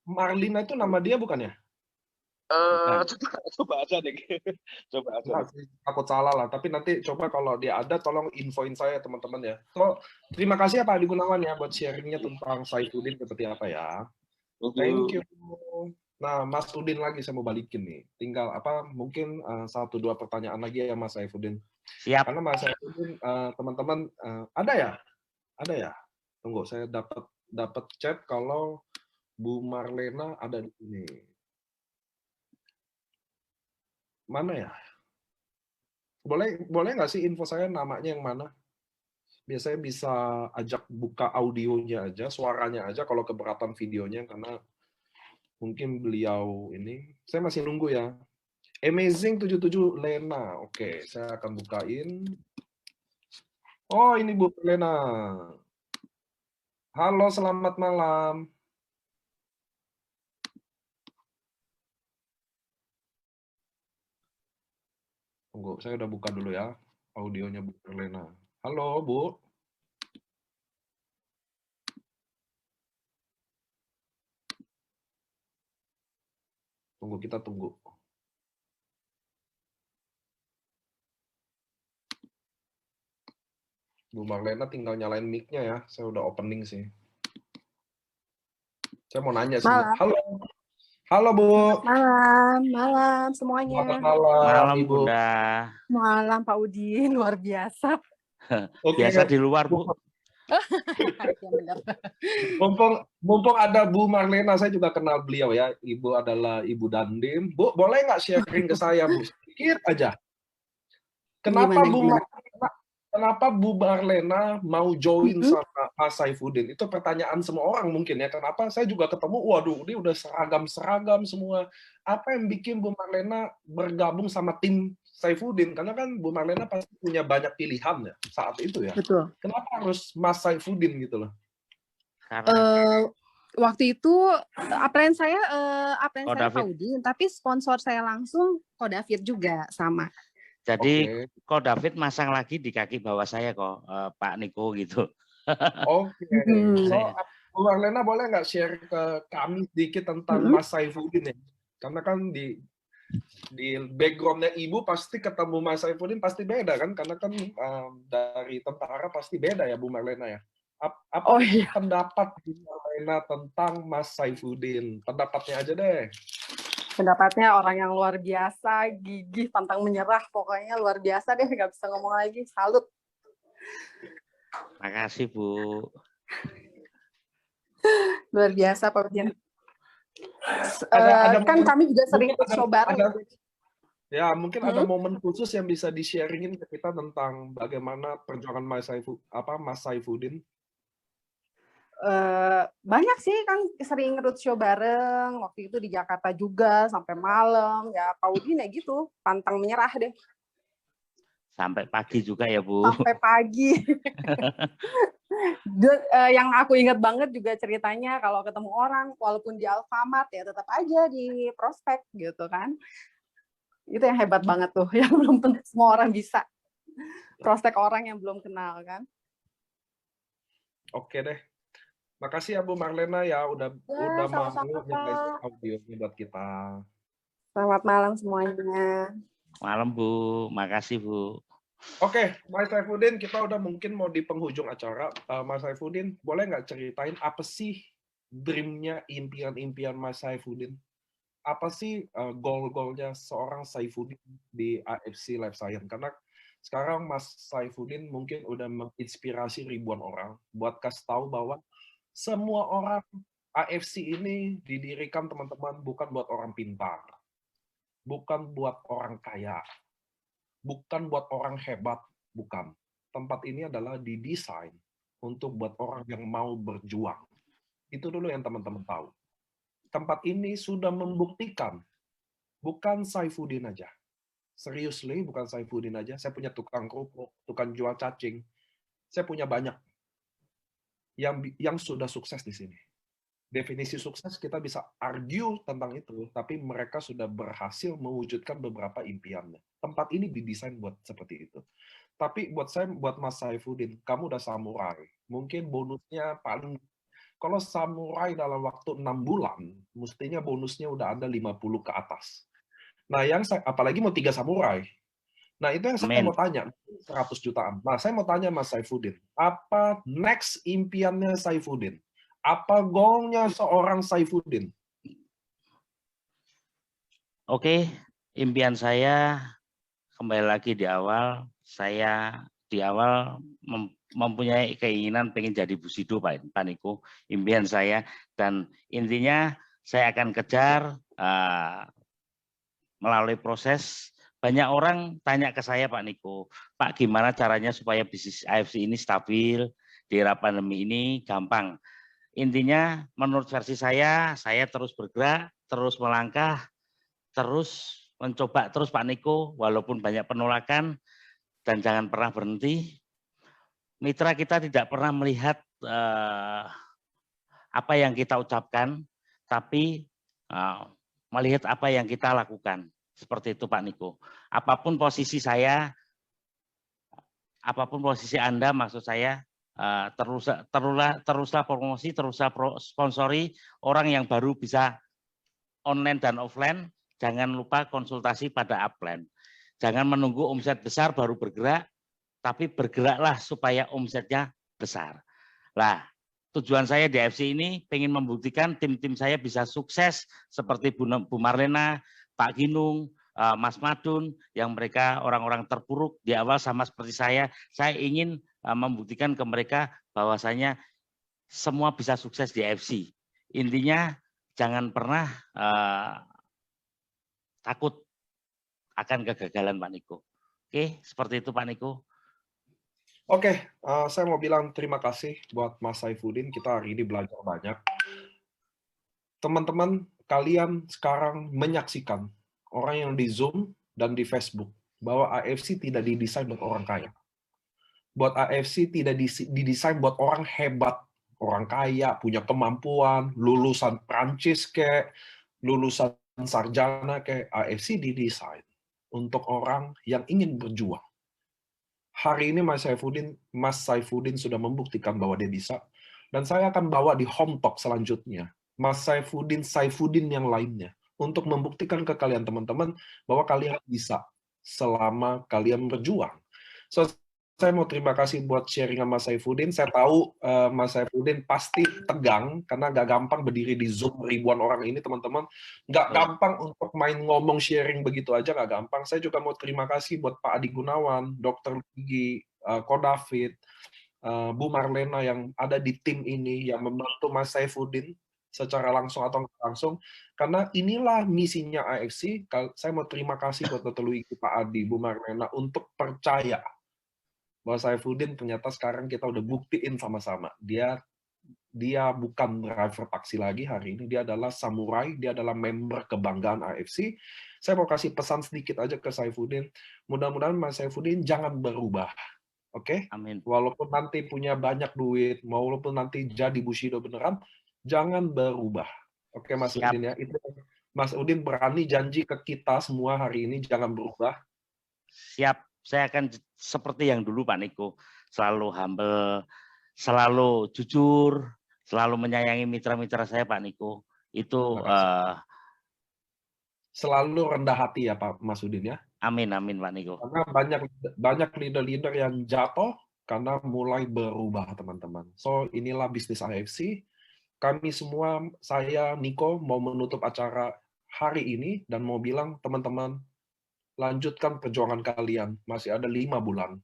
Marlina itu nama dia bukan ya? Coba aja nih. Coba aja. Takut salah lah, tapi nanti coba kalau dia ada tolong infoin saya teman-teman ya. So, terima kasih ya Pak Adi Gunawan ya buat sharingnya tentang Saifuddin seperti apa ya. Thank you. Nah, Mas Udin lagi saya mau balikin nih. Tinggal mungkin 1-2 pertanyaan lagi ya Mas Saifuddin. Siap. Karena Mas Saifuddin teman-teman ada ya? Tunggu, saya dapat chat kalau Bu Marlena ada di sini. Mana ya? Boleh nggak sih info saya namanya yang mana? Biasanya bisa ajak buka audionya aja, suaranya aja kalau keberatan videonya, karena mungkin beliau ini. Saya masih nunggu ya. Amazing 77 Lena. Oke, saya akan bukain. Oh, ini Bu Lena. Halo, selamat malam. Tunggu, saya udah buka dulu ya audionya Bu Lena. Halo, Bu. Kita tunggu. Bu Marlena tinggal nyalain mic-nya ya. Saya udah opening sih. Saya mau nanya sih. Halo Bu. Malam semuanya. Malam Ibu. Bunda. Malam Pak Udin, luar biasa. Biasa di luar Bu. Ya, benar. Mumpung ada Bu Marlena, saya juga kenal beliau ya. Ibu adalah Ibu Dandim. Bu, boleh nggak sharing ke saya Bu? Sedikit aja. Kenapa Bu Marlena mau join sama Mas Saifuddin? Itu pertanyaan semua orang mungkin ya. Kenapa saya juga ketemu, waduh ini udah seragam semua. Apa yang bikin Bu Marlena bergabung sama tim Saifuddin? Karena kan Bu Marlena pasti punya banyak pilihan ya saat itu ya. Betul. Kenapa harus Mas Saifuddin gitu loh? Karena Waktu itu upline saya Ko Pak David. Udin, tapi sponsor saya langsung Ko David juga sama. Jadi Oke. Ko David masang lagi di kaki bawah saya kok, Pak Niko gitu. Oke. So, Bu Marlena boleh nggak share ke kami sedikit tentang Mas Saifuddin ya? Karena kan di background-nya Ibu pasti ketemu Mas Saifuddin pasti beda kan? Karena kan dari tentara pasti beda ya Bu Marlena ya. Apa pendapat Bu Marlena tentang Mas Saifuddin? Pendapatnya aja deh. Pendapatnya orang yang luar biasa, gigih, pantang menyerah, pokoknya luar biasa deh, nggak bisa ngomong lagi, salut. Makasih Bu. Luar biasa Pak Udin. Ada Kan momen- kami juga sering mungkin show bareng. Ya, mungkin ada momen khusus yang bisa di-sharingin ke kita tentang bagaimana perjuangan Mas Saifuddin. Banyak sih kan sering roadshow bareng, waktu itu di Jakarta juga sampai malam, ya Pak Udin ya gitu, pantang menyerah deh. Sampai pagi juga ya Bu. Sampai pagi. Yang aku ingat banget juga ceritanya kalau ketemu orang, walaupun di Alfamart ya tetap aja di prospek gitu kan. Itu yang hebat banget tuh, yang belum tentu semua orang bisa. Prospek orang yang belum kenal kan. Oke deh. Makasih ya Bu Marlena ya udah mau sama-sama, nyebarin audionya buat kita. Selamat malam semuanya. Malam Bu, makasih Bu. Oke, Mas Saifuddin, kita udah mungkin mau di penghujung acara. Mas Saifuddin, boleh nggak ceritain apa sih dream-nya, impian-impian Mas Saifuddin? Apa sih goal-goalnya seorang Saifuddin di AFC Life Science? Karena sekarang Mas Saifuddin mungkin udah menginspirasi ribuan orang buat kasih tahu bahwa semua orang AFC ini didirikan teman-teman bukan buat orang pintar, bukan buat orang kaya, bukan buat orang hebat, bukan. Tempat ini adalah didesain untuk buat orang yang mau berjuang. Itu dulu yang teman-teman tahu. Tempat ini sudah membuktikan, bukan Saifuddin aja. Seriously, bukan Saifuddin aja. Saya punya tukang kerupuk, tukang jual cacing. Saya punya banyak yang sudah sukses di sini. Definisi sukses kita bisa argue tentang itu, tapi mereka sudah berhasil mewujudkan beberapa impiannya. Tempat ini didesain buat seperti itu. Tapi buat saya, buat Mas Saifuddin, kamu udah samurai. Mungkin bonusnya paling, kalau samurai dalam waktu 6 bulan, mestinya bonusnya udah ada 50 ke atas. Nah, apalagi mau 3 samurai. Nah, itu yang saya mau tanya, 100 jutaan. Nah, saya mau tanya Mas Saifuddin, apa next impiannya Saifuddin? Apa goalnya seorang Saifuddin? Oke, impian saya kembali lagi di awal, saya di awal mempunyai keinginan pengen jadi Busido Pak Niko, impian saya, dan intinya saya akan kejar melalui proses. Banyak orang tanya ke saya Pak Niko, Pak gimana caranya supaya bisnis AFC ini stabil di era pandemi ini? Gampang. Intinya menurut versi saya terus bergerak, terus melangkah, terus mencoba terus Pak Niko, walaupun banyak penolakan, dan jangan pernah berhenti. Mitra kita tidak pernah melihat apa yang kita ucapkan, tapi melihat apa yang kita lakukan. Seperti itu Pak Niko. Apapun posisi saya, apapun posisi Anda, maksud saya, teruslah promosi, teruslah sponsori orang yang baru bisa online dan offline. Jangan lupa konsultasi pada upline. Jangan menunggu omset besar baru bergerak, tapi bergeraklah supaya omsetnya besar. Lah, tujuan saya di AFC ini pengen membuktikan tim-tim saya bisa sukses seperti Bu Marlena, Pak Ginung, Mas Madun, yang mereka orang-orang terpuruk di awal sama seperti saya ingin membuktikan ke mereka bahwasanya semua bisa sukses di AFC. Intinya jangan pernah takut akan kegagalan Pak Niko. Oke, seperti itu Pak Niko. Oke, saya mau bilang terima kasih buat Mas Saifuddin. Kita hari ini belajar banyak. Teman-teman, kalian sekarang menyaksikan orang yang di Zoom dan di Facebook. bahwa AFC tidak didesain buat orang kaya. Buat AFC tidak didesain buat orang hebat, orang kaya, punya kemampuan, lulusan Prancis kayak, lulusan sarjana kayak. AFC didesain untuk orang yang ingin berjuang. Hari ini Mas Saifuddin sudah membuktikan bahwa dia bisa, dan saya akan bawa di home talk selanjutnya Mas Saifuddin yang lainnya untuk membuktikan ke kalian teman-teman bahwa kalian bisa selama kalian berjuang. So, saya mau terima kasih buat sharing sama Mas Saifuddin. Saya tahu Mas Saifuddin pasti tegang karena gak gampang berdiri di Zoom ribuan orang ini, teman-teman. Gak gampang untuk main ngomong sharing begitu aja, gak gampang. Saya juga mau terima kasih buat Pak Adi Gunawan, Dr. Luigi, Ko David, Bu Marlena yang ada di tim ini yang membantu Mas Saifuddin secara langsung atau nggak langsung, karena inilah misinya AFC. Saya mau terima kasih buat Dr. Luigi, Pak Adi, Bu Marlena untuk percaya bahwa Saifuddin ternyata sekarang kita udah buktiin sama-sama. Dia bukan driver taksi lagi hari ini, dia adalah samurai, dia adalah member kebanggaan AFC. Saya mau kasih pesan sedikit aja ke Saifuddin. Mudah-mudahan Mas Saifuddin jangan berubah. Oke? Amin. Walaupun nanti punya banyak duit, walaupun nanti jadi Bushido beneran, jangan berubah. Oke, Mas Udin ya. Itu Mas Udin berani janji ke kita semua hari ini jangan berubah. Siap. Saya akan seperti yang dulu Pak Niko, selalu humble, selalu jujur, selalu menyayangi mitra-mitra saya Pak Niko. Itu selalu rendah hati ya Pak Mas Udin ya. Amin, amin Pak Niko. Karena banyak leader-leader yang jatuh karena mulai berubah teman-teman. So inilah bisnis AFC. Kami semua, saya Niko mau menutup acara hari ini dan mau bilang teman-teman, lanjutkan perjuangan kalian. Masih ada 5 bulan.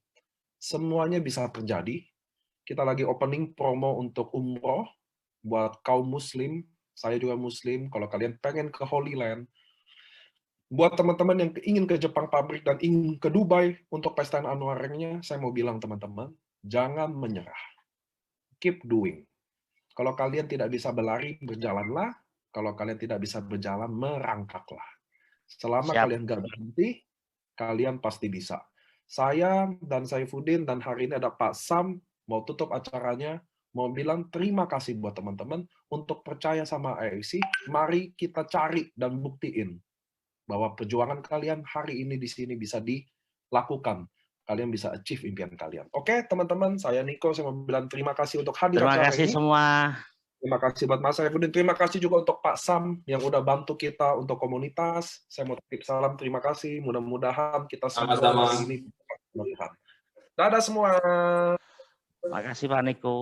Semuanya bisa terjadi. Kita lagi opening promo untuk umroh buat kaum muslim. Saya juga muslim. Kalau kalian pengen ke Holy Land, buat teman-teman yang ingin ke Jepang pabrik dan ingin ke Dubai untuk pesta anuarnya, saya mau bilang teman-teman, jangan menyerah. Keep doing. Kalau kalian tidak bisa berlari, berjalanlah. Kalau kalian tidak bisa berjalan, merangkaklah. Selama kalian gak berhenti, kalian pasti bisa. Saya dan Saifuddin dan hari ini ada Pak Sam mau tutup acaranya, mau bilang terima kasih buat teman-teman untuk percaya sama AFC. Mari kita cari dan buktiin bahwa perjuangan kalian hari ini di sini bisa dilakukan. Kalian bisa achieve impian kalian. Oke, teman-teman, saya Niko, saya mau bilang terima kasih untuk hadir acara ini. Terima kasih semua. Terima kasih buat Mas Saifuddin. Terima kasih juga untuk Pak Sam yang udah bantu kita untuk komunitas. Saya mau titip salam terima kasih. Mudah-mudahan kita semua hari ini bisa. Dadah semua. Terima kasih Pak Niko.